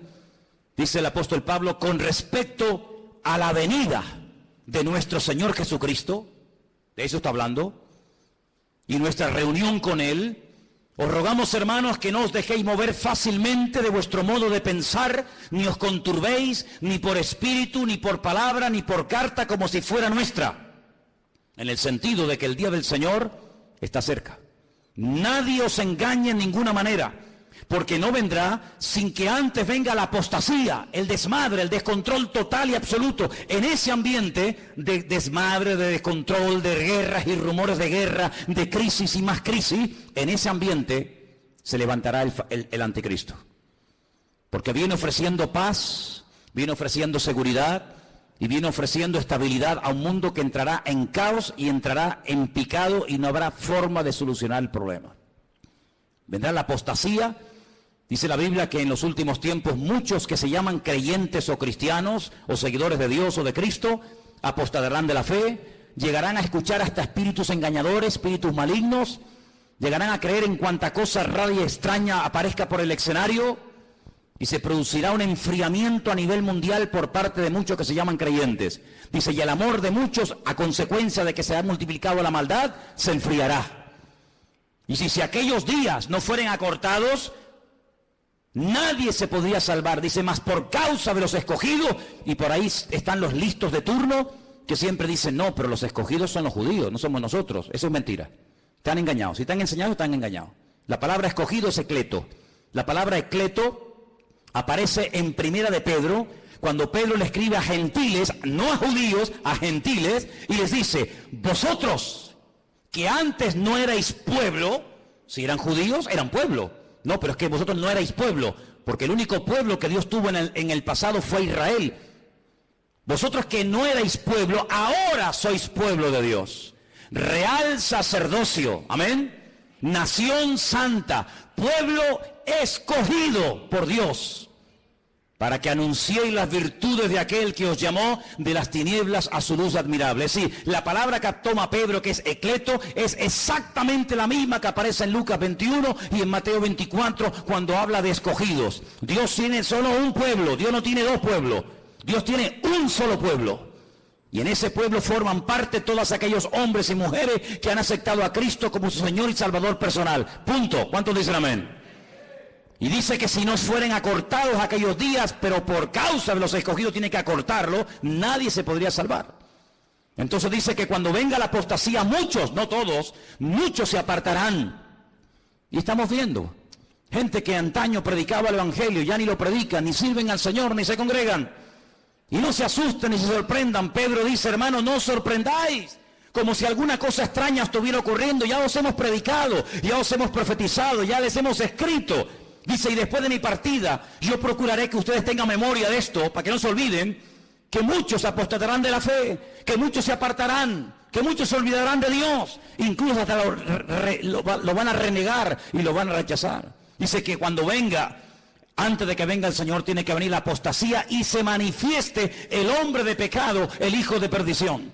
Dice el apóstol Pablo: con respecto a la venida de nuestro Señor Jesucristo, de eso está hablando, y nuestra reunión con Él, os rogamos, hermanos, que no os dejéis mover fácilmente de vuestro modo de pensar, ni os conturbéis, ni por espíritu, ni por palabra, ni por carta, como si fuera nuestra, en el sentido de que el día del Señor está cerca. Nadie os engañe en ninguna manera, porque no vendrá sin que antes venga la apostasía, el desmadre, el descontrol total y absoluto. En ese ambiente de desmadre, de descontrol, de guerras y rumores de guerra, de crisis y más crisis, en ese ambiente se levantará el anticristo. Porque viene ofreciendo paz, viene ofreciendo seguridad y viene ofreciendo estabilidad a un mundo que entrará en caos y entrará en picado y no habrá forma de solucionar el problema. Vendrá la apostasía. Dice la Biblia que en los últimos tiempos muchos que se llaman creyentes o cristianos o seguidores de Dios o de Cristo apostatarán de la fe, llegarán a escuchar hasta espíritus engañadores, espíritus malignos, llegarán a creer en cuanta cosa rara y extraña aparezca por el escenario, y se producirá un enfriamiento a nivel mundial por parte de muchos que se llaman creyentes. Dice, y el amor de muchos, a consecuencia de que se ha multiplicado la maldad, se enfriará. Y si aquellos días no fueren acortados, nadie se podría salvar. Dice, más por causa de los escogidos, y por ahí están los listos de turno, que siempre dicen, no, pero los escogidos son los judíos, no somos nosotros. Eso es mentira. Están engañados. Si están enseñados, están engañados. La palabra escogido es ecleto. La palabra ecleto aparece en Primera de Pedro, cuando Pedro le escribe a gentiles, no a judíos, a gentiles, y les dice, vosotros, que antes no erais pueblo, si eran judíos, eran pueblo. No, pero es que vosotros no erais pueblo, porque el único pueblo que Dios tuvo en el pasado fue Israel. Vosotros que no erais pueblo, ahora sois pueblo de Dios. Real sacerdocio, amén. Nación santa, pueblo escogido por Dios, para que anunciéis las virtudes de aquel que os llamó de las tinieblas a su luz admirable. Es decir, la palabra que toma Pedro, que es ecleto, es exactamente la misma que aparece en Lucas 21 y en Mateo 24, cuando habla de escogidos. Dios tiene solo un pueblo, Dios no tiene dos pueblos, Dios tiene un solo pueblo. Y en ese pueblo forman parte todos aquellos hombres y mujeres que han aceptado a Cristo como su Señor y Salvador personal. Punto. ¿Cuántos dicen amén? Y dice que si no fueren acortados aquellos días, pero por causa de los escogidos tiene que acortarlo, nadie se podría salvar. Entonces dice que cuando venga la apostasía, muchos, no todos, muchos se apartarán. Y estamos viendo gente que antaño predicaba el Evangelio, ya ni lo predican, ni sirven al Señor, ni se congregan. Y no se asusten ni se sorprendan. Pedro dice, hermanos, no os sorprendáis, como si alguna cosa extraña estuviera ocurriendo. Ya os hemos predicado, ya os hemos profetizado, ya les hemos escrito. Dice, y después de mi partida, yo procuraré que ustedes tengan memoria de esto, para que no se olviden, que muchos apostatarán de la fe, que muchos se apartarán, que muchos se olvidarán de Dios, incluso hasta lo van a renegar y lo van a rechazar. Dice que cuando venga, antes de que venga el Señor, tiene que venir la apostasía y se manifieste el hombre de pecado, el hijo de perdición.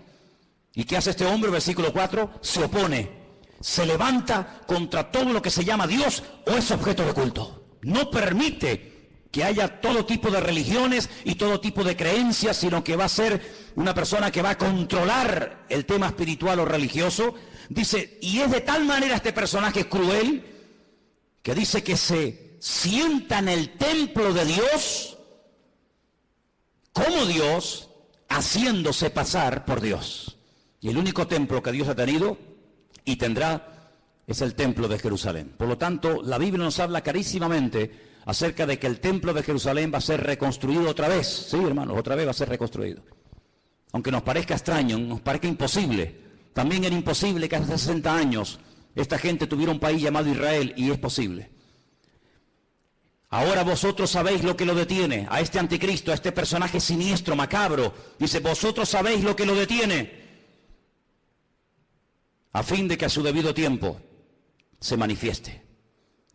¿Y qué hace este hombre? Versículo 4, se opone, se levanta contra todo lo que se llama Dios o es objeto de culto. No permite que haya todo tipo de religiones y todo tipo de creencias, sino que va a ser una persona que va a controlar el tema espiritual o religioso. Dice, y es de tal manera este personaje cruel, que dice que se sienta en el templo de Dios, como Dios, haciéndose pasar por Dios. Y el único templo que Dios ha tenido y tendrá es el templo de Jerusalén. Por lo tanto, la Biblia nos habla clarísimamente acerca de que el templo de Jerusalén va a ser reconstruido otra vez. Sí, hermanos, otra vez va a ser reconstruido. Aunque nos parezca extraño, nos parezca imposible. También era imposible que hace 60 años esta gente tuviera un país llamado Israel, y es posible. Ahora vosotros sabéis lo que lo detiene, a este anticristo, a este personaje siniestro, macabro. Dice, vosotros sabéis lo que lo detiene, a fin de que a su debido tiempo se manifieste.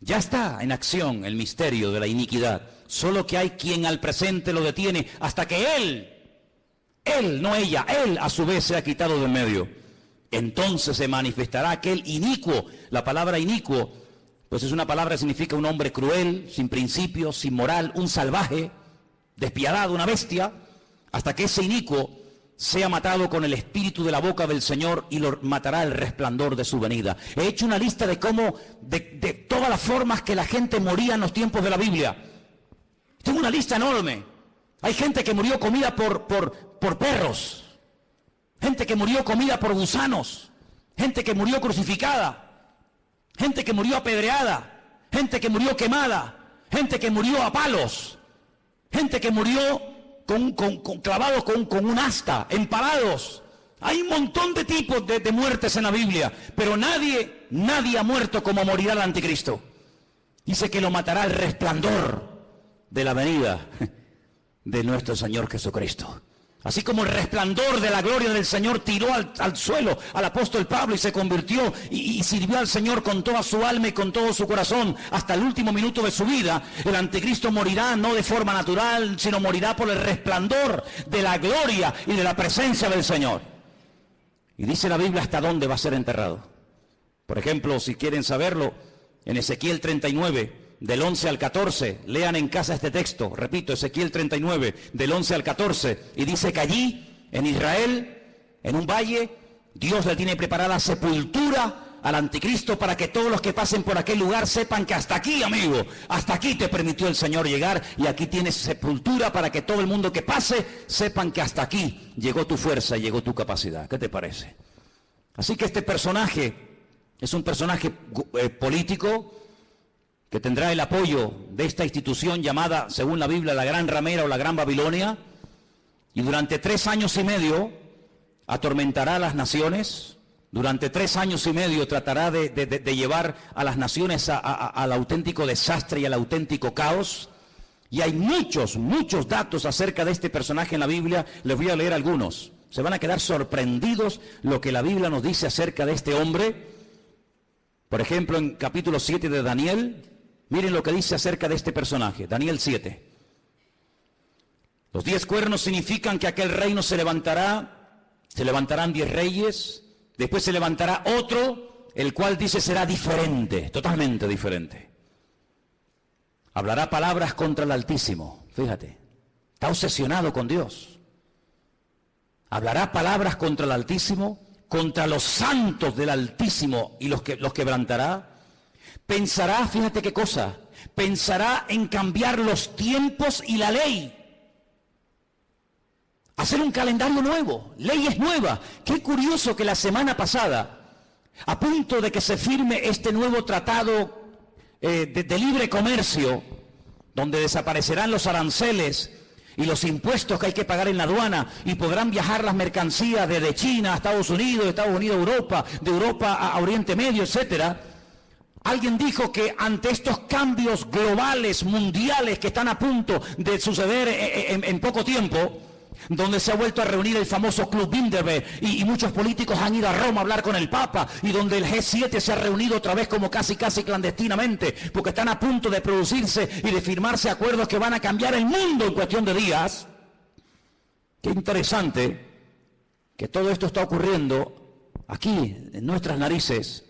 Ya está en acción el misterio de la iniquidad, solo que hay quien al presente lo detiene hasta que él, no ella, él a su vez se ha quitado de en medio. Entonces se manifestará aquel inicuo. La palabra inicuo, pues es una palabra que significa un hombre cruel, sin principios, sin moral, un salvaje, despiadado, una bestia, hasta que ese inicuo sea matado con el espíritu de la boca del Señor y lo matará el resplandor de su venida. He hecho una lista de cómo, de todas las formas que la gente moría en los tiempos de la Biblia. Tengo una lista enorme. Hay gente que murió comida por perros, gente que murió comida por gusanos, gente que murió crucificada, gente que murió apedreada, gente que murió quemada, gente que murió a palos, gente que murió clavados con un asta, empalados. Hay un montón de tipos de muertes en la Biblia, pero nadie ha muerto como morirá el anticristo. Dice que lo matará el resplandor de la venida de nuestro Señor Jesucristo. Así como el resplandor de la gloria del Señor tiró al suelo al apóstol Pablo y se convirtió y sirvió al Señor con toda su alma y con todo su corazón hasta el último minuto de su vida, el anticristo morirá no de forma natural, sino morirá por el resplandor de la gloria y de la presencia del Señor. Y dice la Biblia hasta dónde va a ser enterrado. Por ejemplo, si quieren saberlo, en Ezequiel 39, del 11 al 14, lean en casa este texto, repito, Ezequiel 39, del 11 al 14, y dice que allí, en Israel, en un valle, Dios le tiene preparada sepultura al anticristo para que todos los que pasen por aquel lugar sepan que hasta aquí, amigo, hasta aquí te permitió el Señor llegar, y aquí tienes sepultura para que todo el mundo que pase sepan que hasta aquí llegó tu fuerza y llegó tu capacidad. ¿Qué te parece? Así que este personaje es un personaje político, que tendrá el apoyo de esta institución llamada, según la Biblia, la Gran Ramera o la Gran Babilonia, y durante 3 años y medio atormentará a las naciones, durante 3 años y medio tratará de llevar a las naciones al auténtico desastre y al auténtico caos, y hay muchos datos acerca de este personaje en la Biblia. Les voy a leer algunos, se van a quedar sorprendidos lo que la Biblia nos dice acerca de este hombre. Por ejemplo, en capítulo 7 de Daniel, miren lo que dice acerca de este personaje, Daniel 7. Los 10 cuernos significan que aquel reino se levantarán 10 reyes, después se levantará otro, el cual dice será diferente, totalmente diferente. Hablará palabras contra el Altísimo, fíjate, está obsesionado con Dios. Hablará palabras contra el Altísimo, contra los santos del Altísimo y los quebrantará. Pensará, fíjate qué cosa, pensará en cambiar los tiempos y la ley. Hacer un calendario nuevo, leyes nuevas. Qué curioso que la semana pasada, a punto de que se firme este nuevo tratado de libre comercio, donde desaparecerán los aranceles y los impuestos que hay que pagar en la aduana, y podrán viajar las mercancías desde China a Estados Unidos, de Estados Unidos a Europa, de Europa a Oriente Medio, etcétera. Alguien dijo que ante estos cambios globales, mundiales, que están a punto de suceder en poco tiempo, donde se ha vuelto a reunir el famoso Club Bilderberg y muchos políticos han ido a Roma a hablar con el Papa, y donde el G7 se ha reunido otra vez como casi clandestinamente, porque están a punto de producirse y de firmarse acuerdos que van a cambiar el mundo en cuestión de días. Qué interesante que todo esto está ocurriendo aquí, en nuestras narices.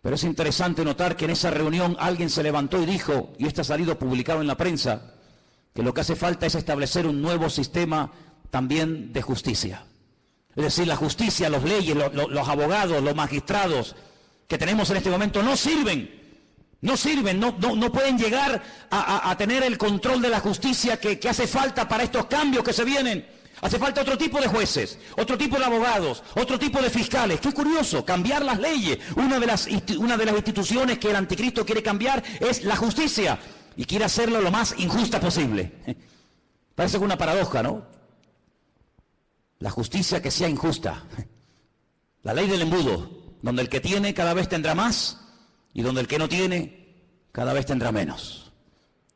Pero es interesante notar que en esa reunión alguien se levantó y dijo, y esto ha salido publicado en la prensa, que lo que hace falta es establecer un nuevo sistema también de justicia. Es decir, la justicia, las leyes, los abogados, los magistrados que tenemos en este momento no sirven, no pueden llegar a tener el control de la justicia que hace falta para estos cambios que se vienen. Hace falta otro tipo de jueces, otro tipo de abogados, otro tipo de fiscales. Qué curioso, cambiar las leyes. Una de las instituciones que el anticristo quiere cambiar es la justicia. Y quiere hacerlo lo más injusta posible. Parece una paradoja, ¿no? La justicia que sea injusta. La ley del embudo, donde el que tiene cada vez tendrá más y donde el que no tiene cada vez tendrá menos.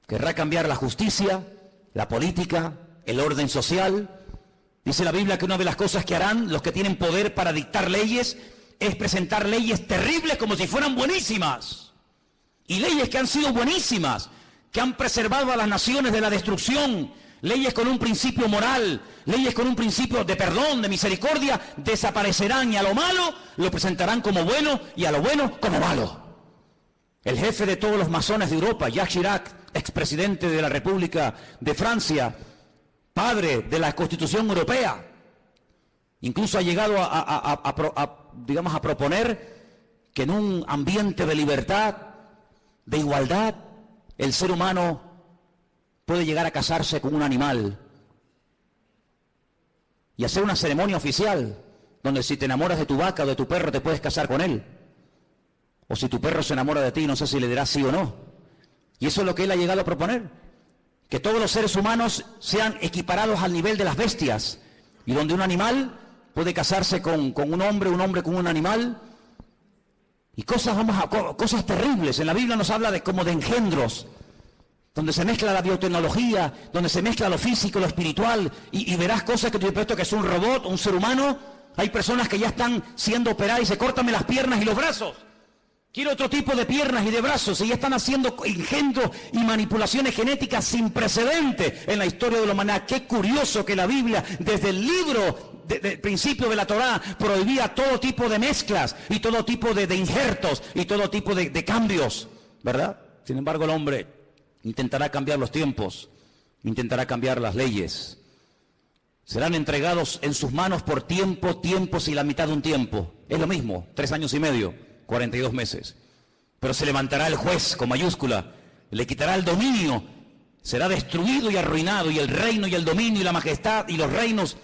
Querrá cambiar la justicia, la política, el orden social. Dice la Biblia que una de las cosas que harán los que tienen poder para dictar leyes es presentar leyes terribles como si fueran buenísimas. Y leyes que han sido buenísimas, que han preservado a las naciones de la destrucción, leyes con un principio moral, leyes con un principio de perdón, de misericordia, desaparecerán, y a lo malo lo presentarán como bueno y a lo bueno como malo. El jefe de todos los masones de Europa, Jacques Chirac, expresidente de la República de Francia, padre de la Constitución Europea, incluso ha llegado a proponer que en un ambiente de libertad, de igualdad, el ser humano puede llegar a casarse con un animal y hacer una ceremonia oficial donde si te enamoras de tu vaca o de tu perro te puedes casar con él. O si tu perro se enamora de ti, no sé si le dirás sí o no. Y eso es lo que él ha llegado a proponer. Que todos los seres humanos sean equiparados al nivel de las bestias. Y donde un animal puede casarse con un hombre con un animal. Y cosas terribles. En la Biblia nos habla como de engendros, donde se mezcla la biotecnología, donde se mezcla lo físico, lo espiritual, y verás cosas que tú piensas que es un robot, un ser humano. Hay personas que ya están siendo operadas y se córtame las piernas y los brazos. Quiero otro tipo de piernas y de brazos, y ya están haciendo engendros y manipulaciones genéticas sin precedentes en la historia de la humanidad. Qué curioso que la Biblia, desde el libro del principio de la Torá, prohibía todo tipo de mezclas y todo tipo de injertos y todo tipo de cambios, ¿verdad? Sin embargo, el hombre intentará cambiar los tiempos, intentará cambiar las leyes. Serán entregados en sus manos por tiempos y la mitad de un tiempo. Es lo mismo, 3 años y medio, 42 meses. Pero se levantará el juez con mayúscula, le quitará el dominio, será destruido y arruinado, y el reino y el dominio y la majestad y los reinos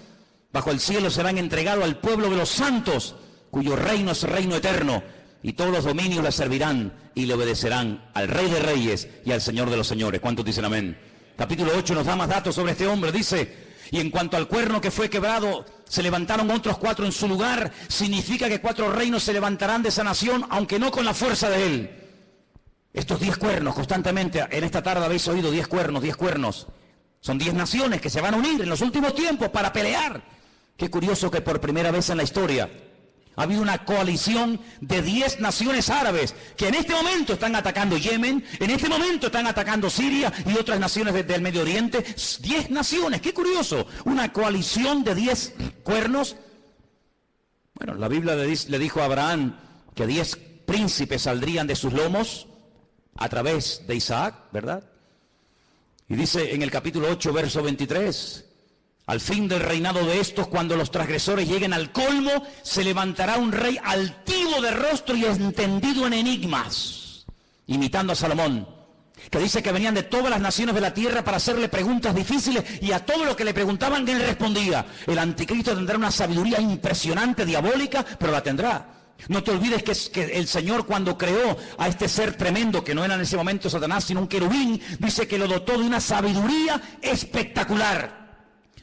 bajo el cielo serán entregados al pueblo de los santos, cuyo reino es reino eterno, y todos los dominios le servirán y le obedecerán al Rey de Reyes y al Señor de los Señores. ¿Cuántos dicen amén? Capítulo 8 nos da más datos sobre este hombre. Dice: y en cuanto al cuerno que fue quebrado, se levantaron otros 4 en su lugar. Significa que 4 reinos se levantarán de esa nación, aunque no con la fuerza de él. Estos 10 cuernos, constantemente, en esta tarde habéis oído 10 cuernos, 10 cuernos. Son 10 naciones que se van a unir en los últimos tiempos para pelear. Qué curioso que por primera vez en la historia ha habido una coalición de 10 naciones árabes que en este momento están atacando Yemen, en este momento están atacando Siria y otras naciones del Medio Oriente. 10 naciones, qué curioso. Una coalición de 10 cuernos. Bueno, la Biblia le dijo a Abraham que 10 príncipes saldrían de sus lomos a través de Isaac, ¿verdad? Y dice en el capítulo 8, verso 23, Al fin del reinado de estos, cuando los transgresores lleguen al colmo, se levantará un rey altivo de rostro y entendido en enigmas, imitando a Salomón, que dice que venían de todas las naciones de la tierra para hacerle preguntas difíciles, y a todo lo que le preguntaban él respondía. El anticristo tendrá una sabiduría impresionante, diabólica, pero la tendrá. No te olvides que el Señor, cuando creó a este ser tremendo, que no era en ese momento Satanás, sino un querubín, dice que lo dotó de una sabiduría espectacular,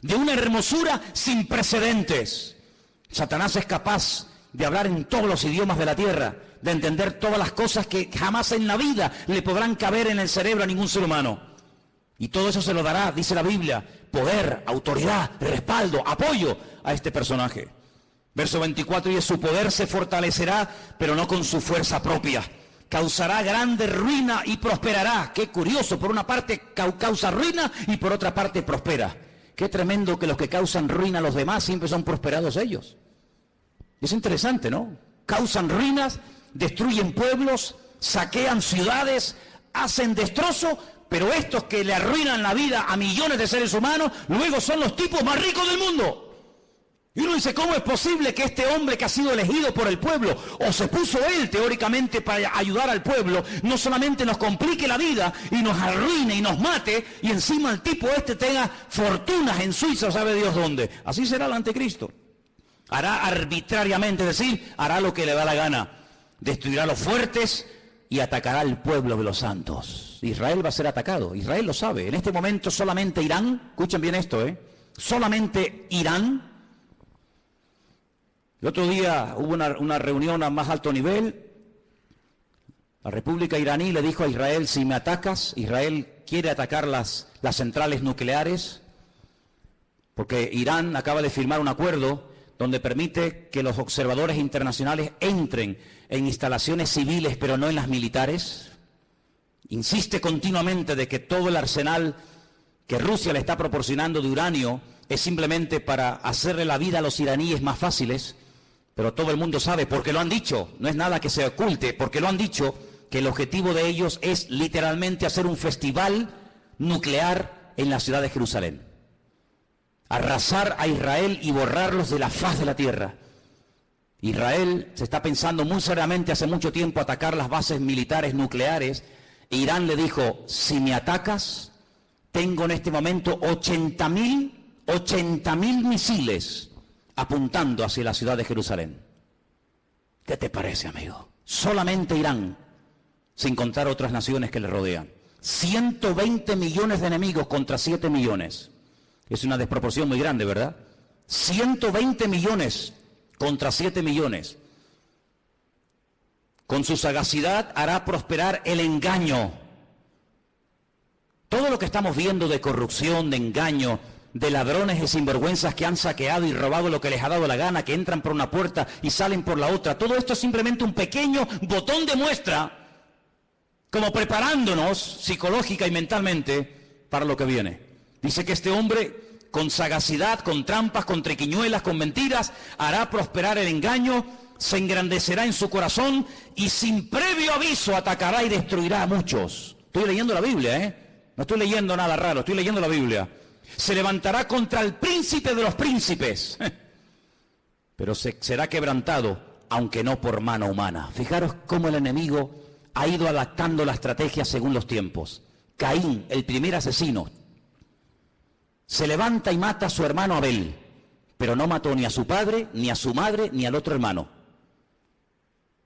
de una hermosura sin precedentes. Satanás es capaz de hablar en todos los idiomas de la tierra, de entender todas las cosas que jamás en la vida le podrán caber en el cerebro a ningún ser humano. Y todo eso se lo dará, dice la Biblia, poder, autoridad, respaldo, apoyo a este personaje. Verso 24, y su poder se fortalecerá, pero no con su fuerza propia. Causará grande ruina y prosperará. Qué curioso, por una parte causa ruina y por otra parte prospera. Qué tremendo que los que causan ruina a los demás siempre son prosperados ellos. Es interesante, ¿no? Causan ruinas, destruyen pueblos, saquean ciudades, hacen destrozo, pero estos que le arruinan la vida a millones de seres humanos, luego son los tipos más ricos del mundo. Y uno dice, ¿cómo es posible que este hombre que ha sido elegido por el pueblo, o se puso él teóricamente para ayudar al pueblo, no solamente nos complique la vida y nos arruine y nos mate, y encima el tipo este tenga fortunas en Suiza, sabe Dios dónde? Así será el anticristo. Hará arbitrariamente, es decir, hará lo que le da la gana. Destruirá a los fuertes y atacará al pueblo de los santos. Israel va a ser atacado, Israel lo sabe. En este momento solamente Irán, escuchen bien esto, solamente Irán. El otro día hubo una reunión a más alto nivel. La República iraní le dijo a Israel, si me atacas, Israel quiere atacar las centrales nucleares, porque Irán acaba de firmar un acuerdo donde permite que los observadores internacionales entren en instalaciones civiles, pero no en las militares. Insiste continuamente de que todo el arsenal que Rusia le está proporcionando de uranio es simplemente para hacerle la vida a los iraníes más fáciles, pero todo el mundo sabe, porque lo han dicho, no es nada que se oculte, porque lo han dicho, que el objetivo de ellos es literalmente hacer un festival nuclear en la ciudad de Jerusalén. Arrasar a Israel y borrarlos de la faz de la tierra. Israel se está pensando muy seriamente hace mucho tiempo atacar las bases militares nucleares. Irán le dijo, si me atacas, tengo en este momento 80.000 misiles apuntando hacia la ciudad de Jerusalén. ¿Qué te parece, amigo? Solamente Irán, sin contar otras naciones que le rodean. 120 millones de enemigos contra 7 millones. Es una desproporción muy grande, ¿verdad? 120 millones contra 7 millones. Con su sagacidad hará prosperar el engaño. Todo lo que estamos viendo de corrupción, de engaño, de ladrones y sinvergüenzas que han saqueado y robado lo que les ha dado la gana, que entran por una puerta y salen por la otra, todo esto es simplemente un pequeño botón de muestra, como preparándonos psicológica y mentalmente para lo que viene. Dice que este hombre, con sagacidad, con trampas, con triquiñuelas, con mentiras, hará prosperar el engaño, se engrandecerá en su corazón y sin previo aviso atacará y destruirá a muchos. Estoy leyendo la Biblia, no estoy leyendo nada raro, estoy leyendo la Biblia. Se levantará contra el príncipe de los príncipes, pero será quebrantado, aunque no por mano humana. Fijaros cómo el enemigo ha ido adaptando la estrategia según los tiempos. Caín, el primer asesino, se levanta y mata a su hermano Abel, pero no mató ni a su padre, ni a su madre, ni al otro hermano.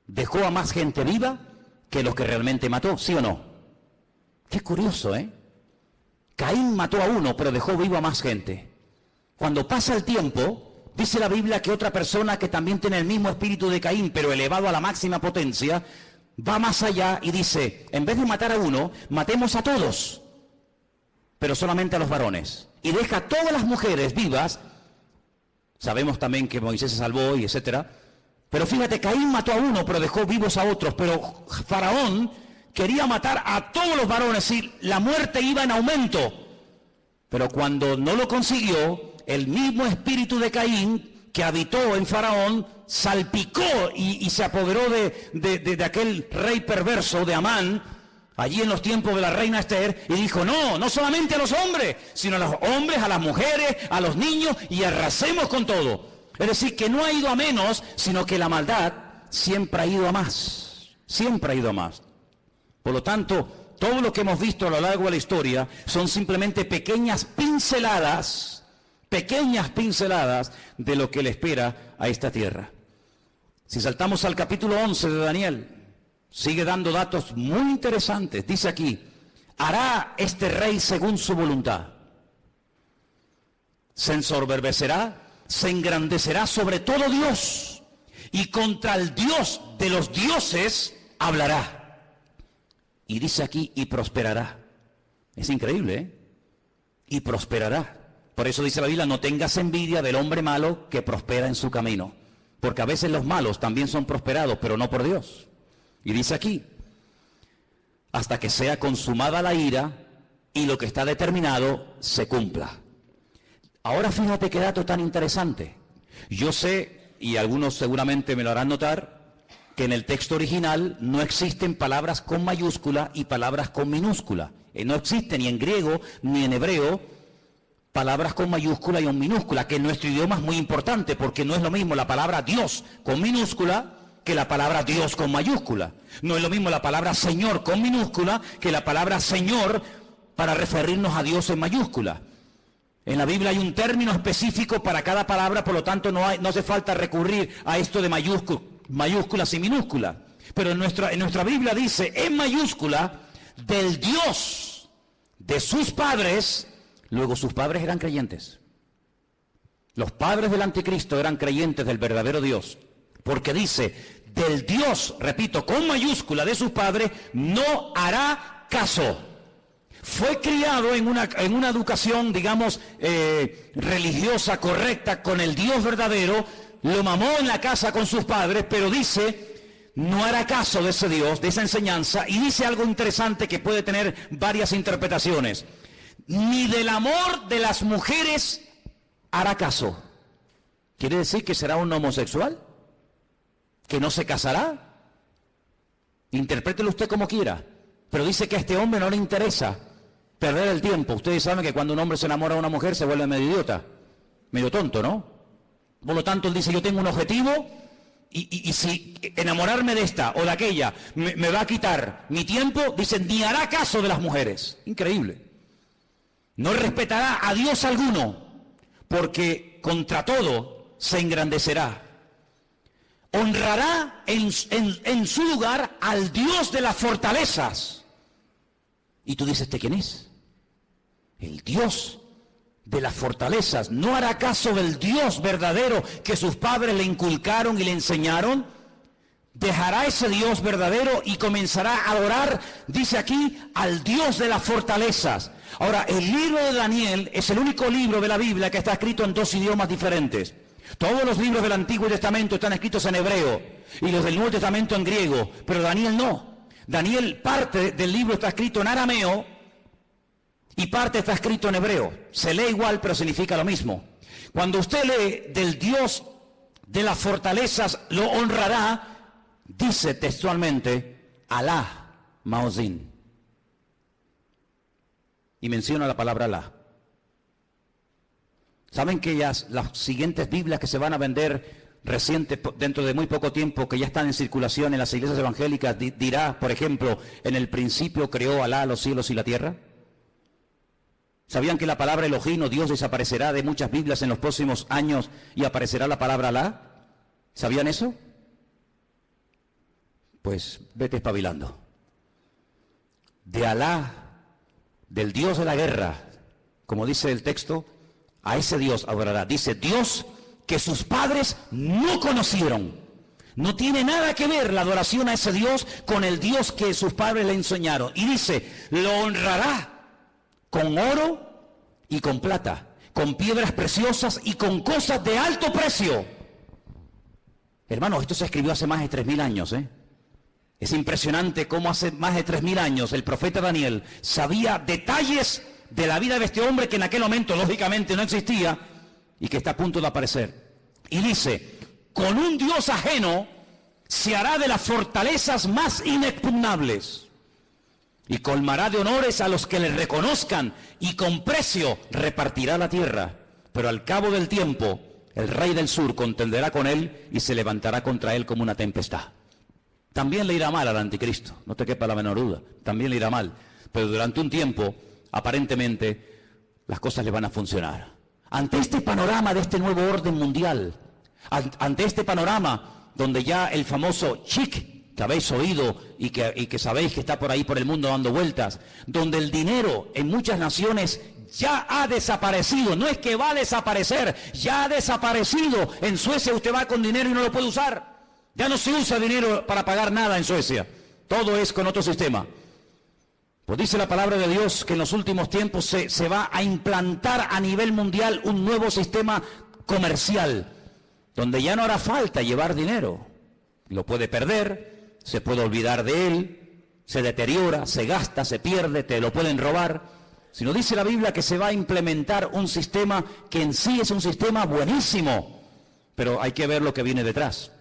Dejó a más gente viva que los que realmente mató, ¿sí o no? Qué curioso, Caín mató a uno, pero dejó vivo a más gente. Cuando pasa el tiempo, dice la Biblia que otra persona que también tiene el mismo espíritu de Caín, pero elevado a la máxima potencia, va más allá y dice, en vez de matar a uno, matemos a todos, pero solamente a los varones. Y deja a todas las mujeres vivas. Sabemos también que Moisés se salvó y etcétera. Pero fíjate, Caín mató a uno, pero dejó vivos a otros. Pero Faraón quería matar a todos los varones y la muerte iba en aumento. Pero cuando no lo consiguió, el mismo espíritu de Caín que habitó en Faraón salpicó y se apoderó de aquel rey perverso de Amán, allí en los tiempos de la reina Esther, y dijo, no solamente a los hombres, sino a los hombres, a las mujeres, a los niños, y arrasemos con todo. Es decir, que no ha ido a menos, sino que la maldad siempre ha ido a más, siempre ha ido a más. Por lo tanto, todo lo que hemos visto a lo largo de la historia son simplemente pequeñas pinceladas de lo que le espera a esta tierra. Si saltamos al capítulo 11 de Daniel, sigue dando datos muy interesantes. Dice aquí, hará este rey según su voluntad. Se ensoberbecerá, se engrandecerá sobre todo Dios, y contra el Dios de los dioses hablará. Y dice aquí, y prosperará. Es increíble, ¿eh? Y prosperará. Por eso dice la Biblia, no tengas envidia del hombre malo que prospera en su camino. Porque a veces los malos también son prosperados, pero no por Dios. Y dice aquí, hasta que sea consumada la ira y lo que está determinado se cumpla. Ahora fíjate qué dato tan interesante. Yo sé, y algunos seguramente me lo harán notar, que en el texto original no existen palabras con mayúscula y palabras con minúscula. No existe ni en griego ni en hebreo palabras con mayúscula y con minúscula, que en nuestro idioma es muy importante, porque no es lo mismo la palabra Dios con minúscula que la palabra Dios con mayúscula. No es lo mismo la palabra Señor con minúscula que la palabra Señor para referirnos a Dios en mayúscula. En la Biblia hay un término específico para cada palabra, por lo tanto no hace falta recurrir a esto de mayúsculas y minúsculas. Pero en nuestra Biblia dice en mayúscula, del Dios de sus padres. Luego sus padres eran creyentes. Los padres del anticristo eran creyentes del verdadero Dios. Porque dice, del Dios, repito, con mayúscula de sus padres, no hará caso. Fue criado en una educación, digamos, religiosa, correcta, con el Dios verdadero. Lo mamó en la casa con sus padres, pero dice, no hará caso de ese Dios, de esa enseñanza. Y dice algo interesante que puede tener varias interpretaciones. Ni del amor de las mujeres hará caso. ¿Quiere decir que será un homosexual? ¿Que no se casará? Interprételo usted como quiera. Pero dice que a este hombre no le interesa perder el tiempo. Ustedes saben que cuando un hombre se enamora de una mujer se vuelve medio idiota, medio tonto, ¿no? Por lo tanto, él dice, yo tengo un objetivo y si enamorarme de esta o de aquella me va a quitar mi tiempo, dice, ni hará caso de las mujeres. Increíble. No respetará a Dios alguno, porque contra todo se engrandecerá. Honrará en su lugar al Dios de las fortalezas. Y tú dices, ¿de quién es? El Dios de las fortalezas. No hará caso del Dios verdadero que sus padres le inculcaron y le enseñaron. Dejará ese Dios verdadero y comenzará a adorar, dice aquí, al Dios de las fortalezas. Ahora, el libro de Daniel es el único libro de la Biblia que está escrito en dos idiomas diferentes. Todos los libros del Antiguo Testamento están escritos en hebreo y los del Nuevo Testamento en griego, pero Daniel no. Daniel, parte del libro está escrito en arameo y parte está escrito en hebreo. Se lee igual, pero significa lo mismo. Cuando usted lee del Dios de las fortalezas lo honrará, dice textualmente, Alá Maozín. Y menciona la palabra Alá. ¿Saben que las siguientes Biblias que se van a vender dentro de muy poco tiempo, que ya están en circulación en las iglesias evangélicas, dirá, por ejemplo, en el principio creó Alá los cielos y la tierra? ¿Sabían que la palabra Elohim o Dios desaparecerá de muchas Biblias en los próximos años y aparecerá la palabra Alá? ¿Sabían eso? Pues vete espabilando. De Alá, del Dios de la guerra, como dice el texto, a ese Dios adorará. Dice, Dios que sus padres no conocieron. No tiene nada que ver la adoración a ese Dios con el Dios que sus padres le enseñaron. Y dice, lo honrará con oro y con plata, con piedras preciosas y con cosas de alto precio. Hermanos, esto se escribió hace más de 3000 años, ¿eh? Es impresionante cómo hace más de 3000 años el profeta Daniel sabía detalles de la vida de este hombre que en aquel momento lógicamente no existía y que está a punto de aparecer. Y dice, con un Dios ajeno se hará de las fortalezas más inexpugnables. y colmará de honores a los que le reconozcan, y con precio repartirá la tierra. Pero al cabo del tiempo, el rey del sur contenderá con él y se levantará contra él como una tempestad. También le irá mal al anticristo, no te quepa la menor duda, también le irá mal. Pero durante un tiempo, aparentemente, las cosas le van a funcionar. Ante este panorama de este nuevo orden mundial, ante este panorama donde ya el famoso chic que habéis oído y que sabéis que está por ahí por el mundo dando vueltas, donde el dinero en muchas naciones ya ha desaparecido, no es que va a desaparecer, ya ha desaparecido. En Suecia usted va con dinero y no lo puede usar. Ya no se usa dinero para pagar nada en Suecia. Todo es con otro sistema. Pues dice la palabra de Dios que en los últimos tiempos se va a implantar a nivel mundial un nuevo sistema comercial, donde ya no hará falta llevar dinero. Lo puede perder, se puede olvidar de él, se deteriora, se gasta, se pierde, te lo pueden robar. Sino dice la Biblia que se va a implementar un sistema que en sí es un sistema buenísimo, pero hay que ver lo que viene detrás.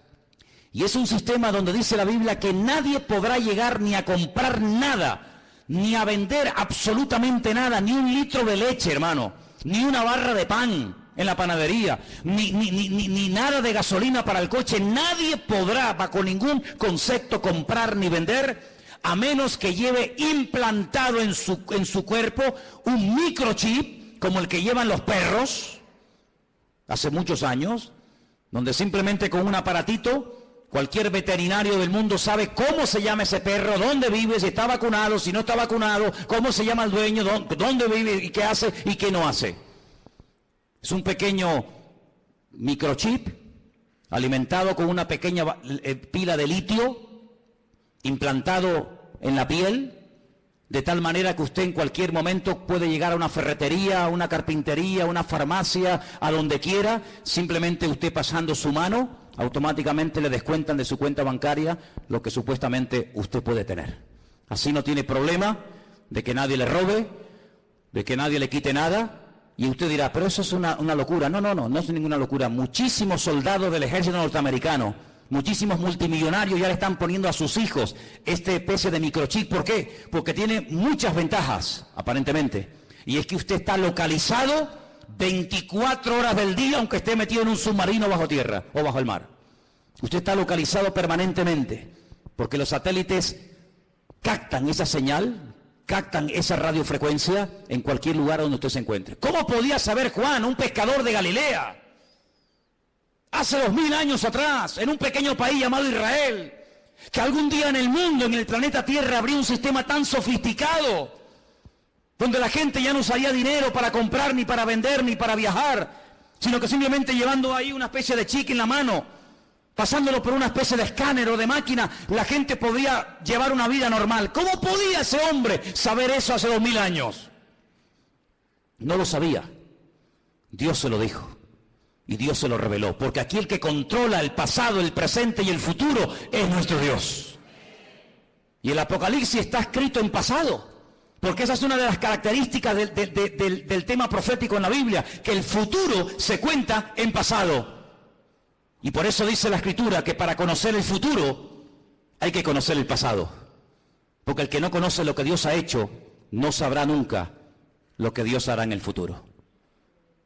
Y es un sistema donde dice la Biblia que nadie podrá llegar ni a comprar nada, ni a vender absolutamente nada, ni un litro de leche, hermano, ni una barra de pan en la panadería, ni nada de gasolina para el coche. Nadie podrá, bajo ningún concepto, comprar ni vender, a menos que lleve implantado en su cuerpo un microchip, como el que llevan los perros, hace muchos años, donde simplemente con un aparatito, cualquier veterinario del mundo sabe cómo se llama ese perro, dónde vive, si está vacunado, si no está vacunado, cómo se llama el dueño, dónde vive y qué hace y qué no hace. Es un pequeño microchip alimentado con una pequeña pila de litio implantado en la piel, de tal manera que usted en cualquier momento puede llegar a una ferretería, a una carpintería, a una farmacia, a donde quiera, simplemente usted pasando su mano, automáticamente le descuentan de su cuenta bancaria lo que supuestamente usted puede tener. Así no tiene problema de que nadie le robe, de que nadie le quite nada. Y usted dirá, pero eso es una locura. No es ninguna locura. Muchísimos soldados del ejército norteamericano, muchísimos multimillonarios ya le están poniendo a sus hijos esta especie de microchip. ¿Por qué? Porque tiene muchas ventajas, aparentemente. Y es que usted está localizado 24 horas del día, aunque esté metido en un submarino bajo tierra o bajo el mar. Usted está localizado permanentemente, porque los satélites captan esa señal, captan esa radiofrecuencia en cualquier lugar donde usted se encuentre. ¿Cómo podía saber Juan, un pescador de Galilea, hace 2000 años atrás, en un pequeño país llamado Israel, que algún día en el mundo, en el planeta Tierra, habría un sistema tan sofisticado, donde la gente ya no usaría dinero para comprar, ni para vender, ni para viajar, sino que simplemente llevando ahí una especie de chip en la mano, pasándolo por una especie de escáner o de máquina, la gente podría llevar una vida normal? ¿Cómo podía ese hombre saber eso hace 2000 años? No lo sabía. Dios se lo dijo. Y Dios se lo reveló. Porque aquí el que controla el pasado, el presente y el futuro es nuestro Dios. Y el Apocalipsis está escrito en pasado. Porque esa es una de las características del tema profético en la Biblia, que el futuro se cuenta en pasado. Y por eso dice la Escritura que para conocer el futuro hay que conocer el pasado. Porque el que no conoce lo que Dios ha hecho, no sabrá nunca lo que Dios hará en el futuro.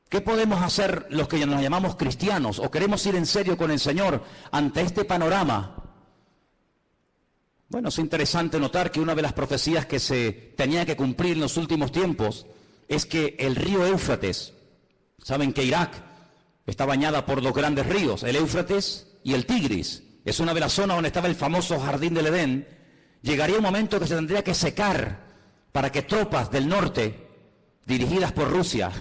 ¿Qué podemos hacer los que nos llamamos cristianos o queremos ir en serio con el Señor ante este panorama? Bueno, es interesante notar que una de las profecías que se tenía que cumplir en los últimos tiempos es que el río Éufrates, saben que Irak está bañada por dos grandes ríos, el Éufrates y el Tigris. Es una de las zonas donde estaba el famoso jardín del Edén. Llegaría un momento que se tendría que secar para que tropas del norte, dirigidas por Rusia,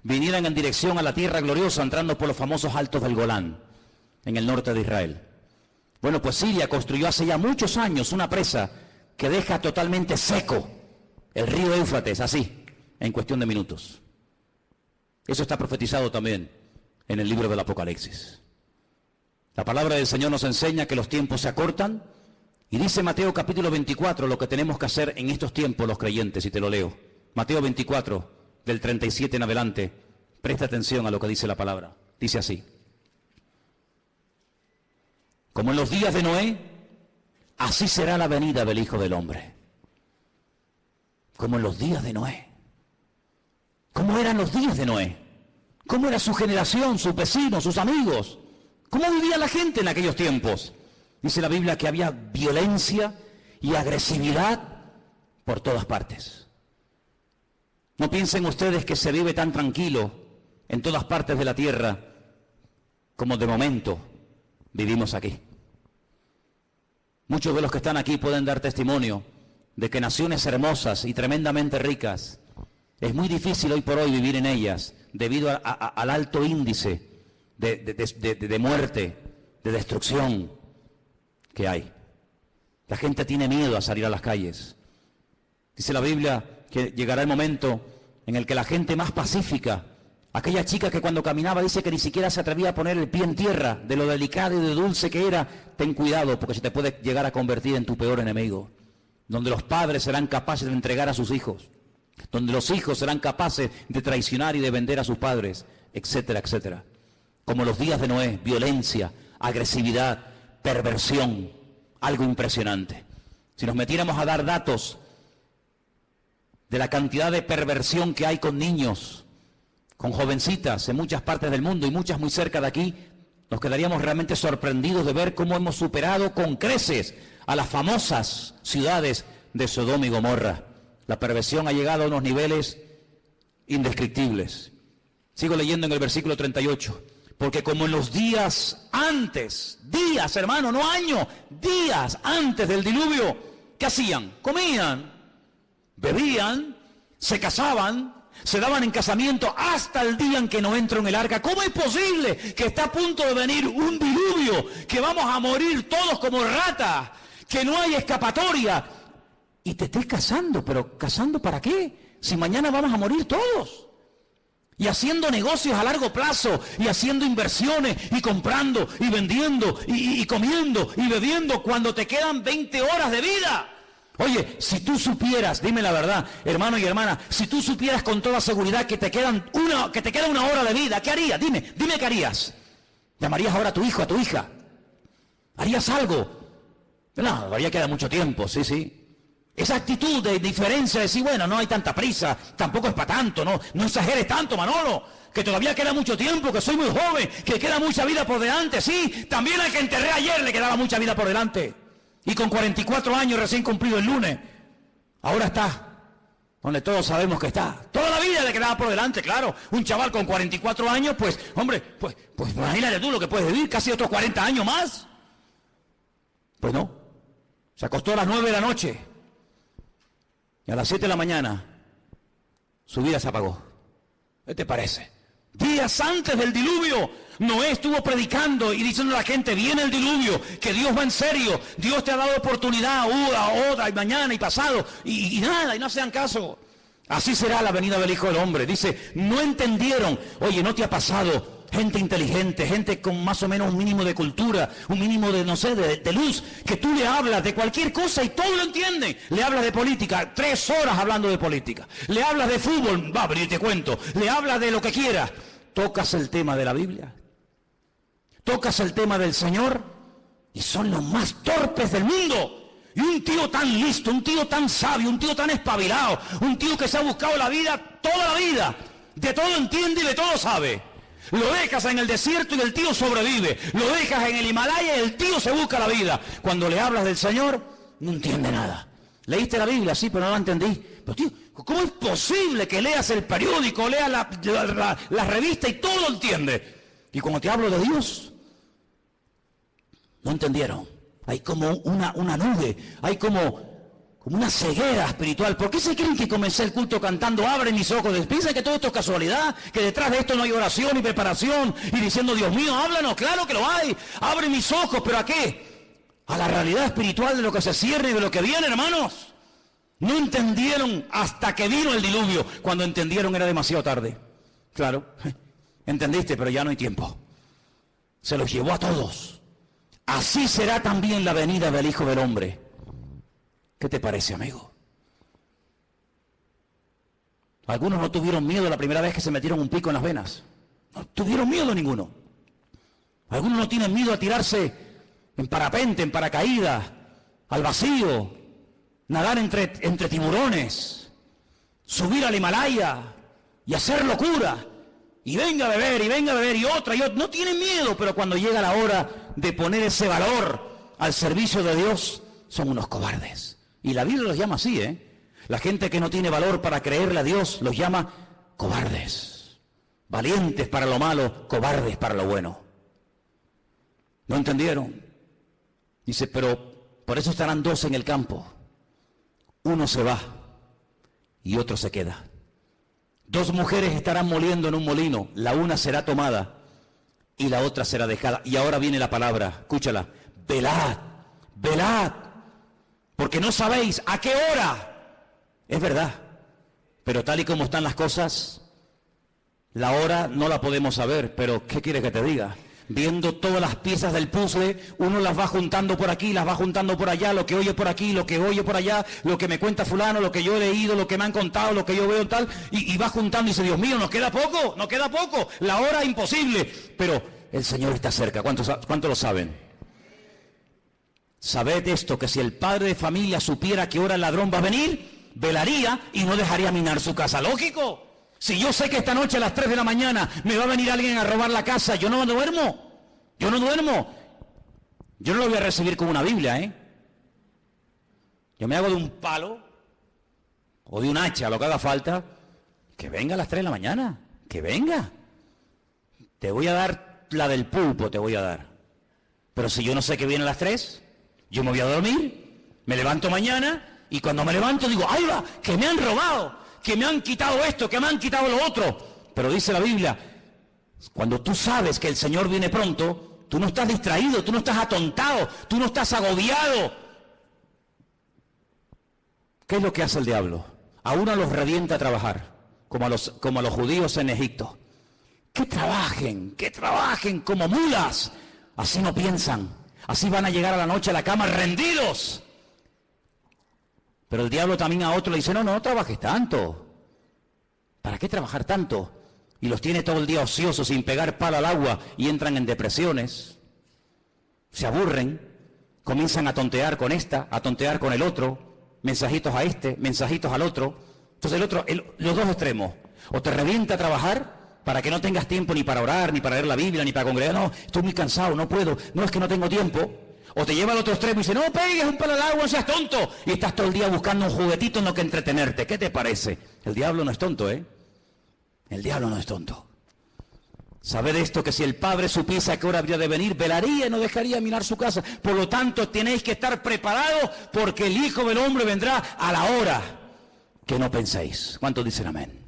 vinieran en dirección a la tierra gloriosa, entrando por los famosos altos del Golán, en el norte de Israel. Bueno, pues Siria construyó hace ya muchos años una presa que deja totalmente seco el río Éufrates, así, en cuestión de minutos. Eso está profetizado también en el libro del Apocalipsis. La palabra del Señor nos enseña que los tiempos se acortan, y dice Mateo capítulo 24 lo que tenemos que hacer en estos tiempos los creyentes, y te lo leo. Mateo 24, del 37 en adelante, presta atención a lo que dice la palabra. Dice así: como en los días de Noé, así será la venida del Hijo del Hombre. como en los días de Noé. ¿Cómo eran los días de Noé? ¿Cómo era su generación, sus vecinos, sus amigos? ¿Cómo vivía la gente en aquellos tiempos? Dice la Biblia que había violencia y agresividad por todas partes. No piensen ustedes que se vive tan tranquilo en todas partes de la tierra como de momento vivimos aquí. Muchos de los que están aquí pueden dar testimonio de que naciones hermosas y tremendamente ricas, es muy difícil hoy por hoy vivir en ellas debido al alto índice de muerte, de destrucción que hay. La gente tiene miedo a salir a las calles. Dice la Biblia que llegará el momento en el que la gente más pacífica, aquella chica que cuando caminaba dice que ni siquiera se atrevía a poner el pie en tierra, de lo delicado y de dulce que era, ten cuidado porque se te puede llegar a convertir en tu peor enemigo. Donde los padres serán capaces de entregar a sus hijos, donde los hijos serán capaces de traicionar y de vender a sus padres, etcétera, etcétera. Como los días de Noé, violencia, agresividad, perversión, algo impresionante. Si nos metiéramos a dar datos de la cantidad de perversión que hay con niños, con jovencitas en muchas partes del mundo y muchas muy cerca de aquí, nos quedaríamos realmente sorprendidos de ver cómo hemos superado con creces a las famosas ciudades de Sodoma y Gomorra. La perversión ha llegado a unos niveles indescriptibles. Sigo leyendo en el versículo 38. Porque como en los días antes, días hermano, no años, días antes del diluvio, ¿qué hacían? Comían, bebían, se casaban, se daban en casamiento hasta el día en que no entró en el arca. ¿Cómo es posible que está a punto de venir un diluvio, que vamos a morir todos como ratas, que no hay escapatoria? Y te estés casando, pero ¿casando para qué? Si mañana vamos a morir todos. Y haciendo negocios a largo plazo, y haciendo inversiones, y comprando, y vendiendo, y comiendo, y bebiendo, cuando te quedan 20 horas de vida. Oye, si tú supieras, dime la verdad, hermano y hermana, si tú supieras con toda seguridad que te queda una hora de vida, ¿qué harías? Dime qué harías. ¿Llamarías ahora a tu hijo, a tu hija? ¿Harías algo? No, todavía queda mucho tiempo, sí. Esa actitud de diferencia, de decir, bueno, no hay tanta prisa, tampoco es para tanto, no exageres tanto, Manolo, que todavía queda mucho tiempo, que soy muy joven, que queda mucha vida por delante, sí, también al que enterré ayer le quedaba mucha vida por delante, y con 44 años recién cumplido el lunes, ahora está, donde todos sabemos que está, toda la vida le quedaba por delante, claro, un chaval con 44 años, pues, hombre, pues imagínate tú lo que puedes vivir, casi otros 40 años más, pues no, se acostó a las 9 de la noche, y a las 7 de la mañana, su vida se apagó. ¿Qué te parece? Días antes del diluvio, Noé estuvo predicando y diciendo a la gente, viene el diluvio, que Dios va en serio, Dios te ha dado oportunidad, otra, y mañana, y pasado, y nada, y no hacían caso. Así será la venida del Hijo del Hombre. Dice, no entendieron. Oye, ¿no te ha pasado? Gente inteligente, gente con más o menos un mínimo de cultura, un mínimo de, no sé, de luz, que tú le hablas de cualquier cosa y todo lo entienden. Le hablas de política, 3 horas hablando de política. Le hablas de fútbol, va, pero yo te cuento. Le hablas de lo que quieras. Tocas el tema de la Biblia. Tocas el tema del Señor y son los más torpes del mundo. Y un tío tan listo, un tío tan sabio, un tío tan espabilado, un tío que se ha buscado la vida toda la vida. De todo entiende y de todo sabe. Lo dejas en el desierto y el tío sobrevive. Lo dejas en el Himalaya y el tío se busca la vida. Cuando le hablas del Señor, no entiende nada. ¿Leíste la Biblia? Sí, pero no la entendí. Pero tío, ¿cómo es posible que leas el periódico, leas la revista y todo lo entiende? Y cuando te hablo de Dios, no entendieron. Hay como una nube, hay como una ceguera espiritual. ¿Por qué se creen que comencé el culto cantando abre mis ojos? ¿Piensan que todo esto es casualidad? ¿Que detrás de esto no hay oración y preparación? Y diciendo, Dios mío, háblanos. Claro que lo hay. Abre mis ojos, ¿pero a qué? A la realidad espiritual de lo que se cierne y de lo que viene, hermanos. No entendieron hasta que vino el diluvio. Cuando entendieron era demasiado tarde. Claro, entendiste, pero ya no hay tiempo. Se los llevó a todos. Así será también la venida del Hijo del Hombre. ¿Qué te parece, amigo? Algunos no tuvieron miedo la primera vez que se metieron un pico en las venas. No tuvieron miedo ninguno. Algunos no tienen miedo a tirarse en parapente, en paracaídas, al vacío, nadar entre tiburones. subir al Himalaya y hacer locura. Y venga a beber, y venga a beber, y otra. No tienen miedo, pero cuando llega la hora de poner ese valor al servicio de Dios, son unos cobardes. Y la Biblia los llama así, ¿eh? La gente que no tiene valor para creerle a Dios los llama cobardes. Valientes para lo malo, cobardes para lo bueno. ¿No entendieron? Dice, pero por eso estarán dos en el campo. Uno se va y otro se queda. Dos mujeres estarán moliendo en un molino, la una será tomada y la otra será dejada. Y ahora viene la palabra, escúchala, velad, velad, porque no sabéis a qué hora. Es verdad, pero tal y como están las cosas, la hora no la podemos saber, pero ¿qué quieres que te diga? Viendo todas las piezas del puzzle, uno las va juntando por aquí, las va juntando por allá, lo que oye por aquí, lo que oye por allá, lo que me cuenta fulano, lo que yo he leído, lo que me han contado, lo que yo veo tal, y va juntando y dice, Dios mío, nos queda poco, la hora imposible, pero el Señor está cerca. ¿Cuántos lo saben? Sabed esto, que si el padre de familia supiera que hora el ladrón va a venir, velaría y no dejaría minar su casa. Lógico. Si yo sé que esta noche a las 3 de la mañana me va a venir alguien a robar la casa, yo no duermo. Yo no duermo. Yo no lo voy a recibir con una Biblia, ¿eh? Yo me hago de un palo o de un hacha, lo que haga falta. Que venga a las 3 de la mañana. Que venga. Te voy a dar la del pulpo, te voy a dar. Pero si yo no sé que viene a las 3, yo me voy a dormir, me levanto mañana y cuando me levanto digo, ¡ay va! ¡Que me han robado! Que me han quitado esto, que me han quitado lo otro. Pero dice la Biblia, cuando tú sabes que el Señor viene pronto, tú no estás distraído, tú no estás atontado, tú no estás agobiado. ¿Qué es lo que hace el diablo? A uno los revienta a trabajar, como a los judíos en Egipto. Que trabajen como mulas. Así no piensan, así van a llegar a la noche a la cama rendidos. Pero el diablo también a otro le dice, no trabajes tanto. ¿Para qué trabajar tanto? Y los tiene todo el día ociosos, sin pegar palo al agua, y entran en depresiones. Se aburren, comienzan a tontear con esta, a tontear con el otro, mensajitos a este, mensajitos al otro. Entonces los dos extremos. O te revienta a trabajar para que no tengas tiempo ni para orar, ni para leer la Biblia, ni para congregar. No, estoy muy cansado, no puedo, no es que no tengo tiempo. O te lleva al otro extremo y dice, no pegues un palo al agua, no seas tonto. Y estás todo el día buscando un juguetito en lo que entretenerte. ¿Qué te parece? El diablo no es tonto, ¿eh? El diablo no es tonto. Sabed esto, que si el padre supiese a qué hora habría de venir, velaría y no dejaría mirar su casa. Por lo tanto, tenéis que estar preparados, porque el Hijo del Hombre vendrá a la hora que no penséis. ¿Cuántos dicen amén?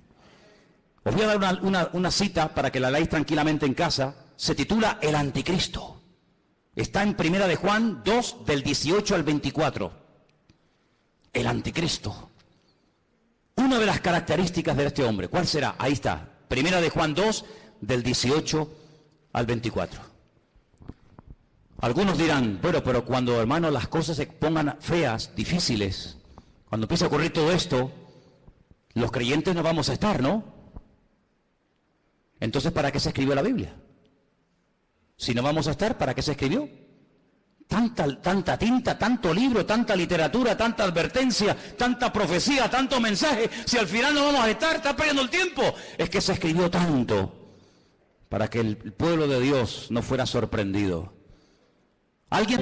Os voy a dar una cita para que la leáis tranquilamente en casa. Se titula El Anticristo. Está en Primera de Juan 2, del 18 al 24. El Anticristo. Una de las características de este hombre, ¿cuál será? Ahí está. Primera de Juan 2, del 18 al 24. Algunos dirán, bueno, pero cuando, hermano, las cosas se pongan feas, difíciles, cuando empiece a ocurrir todo esto, los creyentes no vamos a estar, ¿no? Entonces, ¿para qué se escribió la Biblia? Si no vamos a estar, ¿para qué se escribió? Tanta tinta, tanto libro, tanta literatura, tanta advertencia, tanta profecía, tanto mensaje. Si al final no vamos a estar, está perdiendo el tiempo. Es que se escribió tanto para que el pueblo de Dios no fuera sorprendido. ¿Alguien?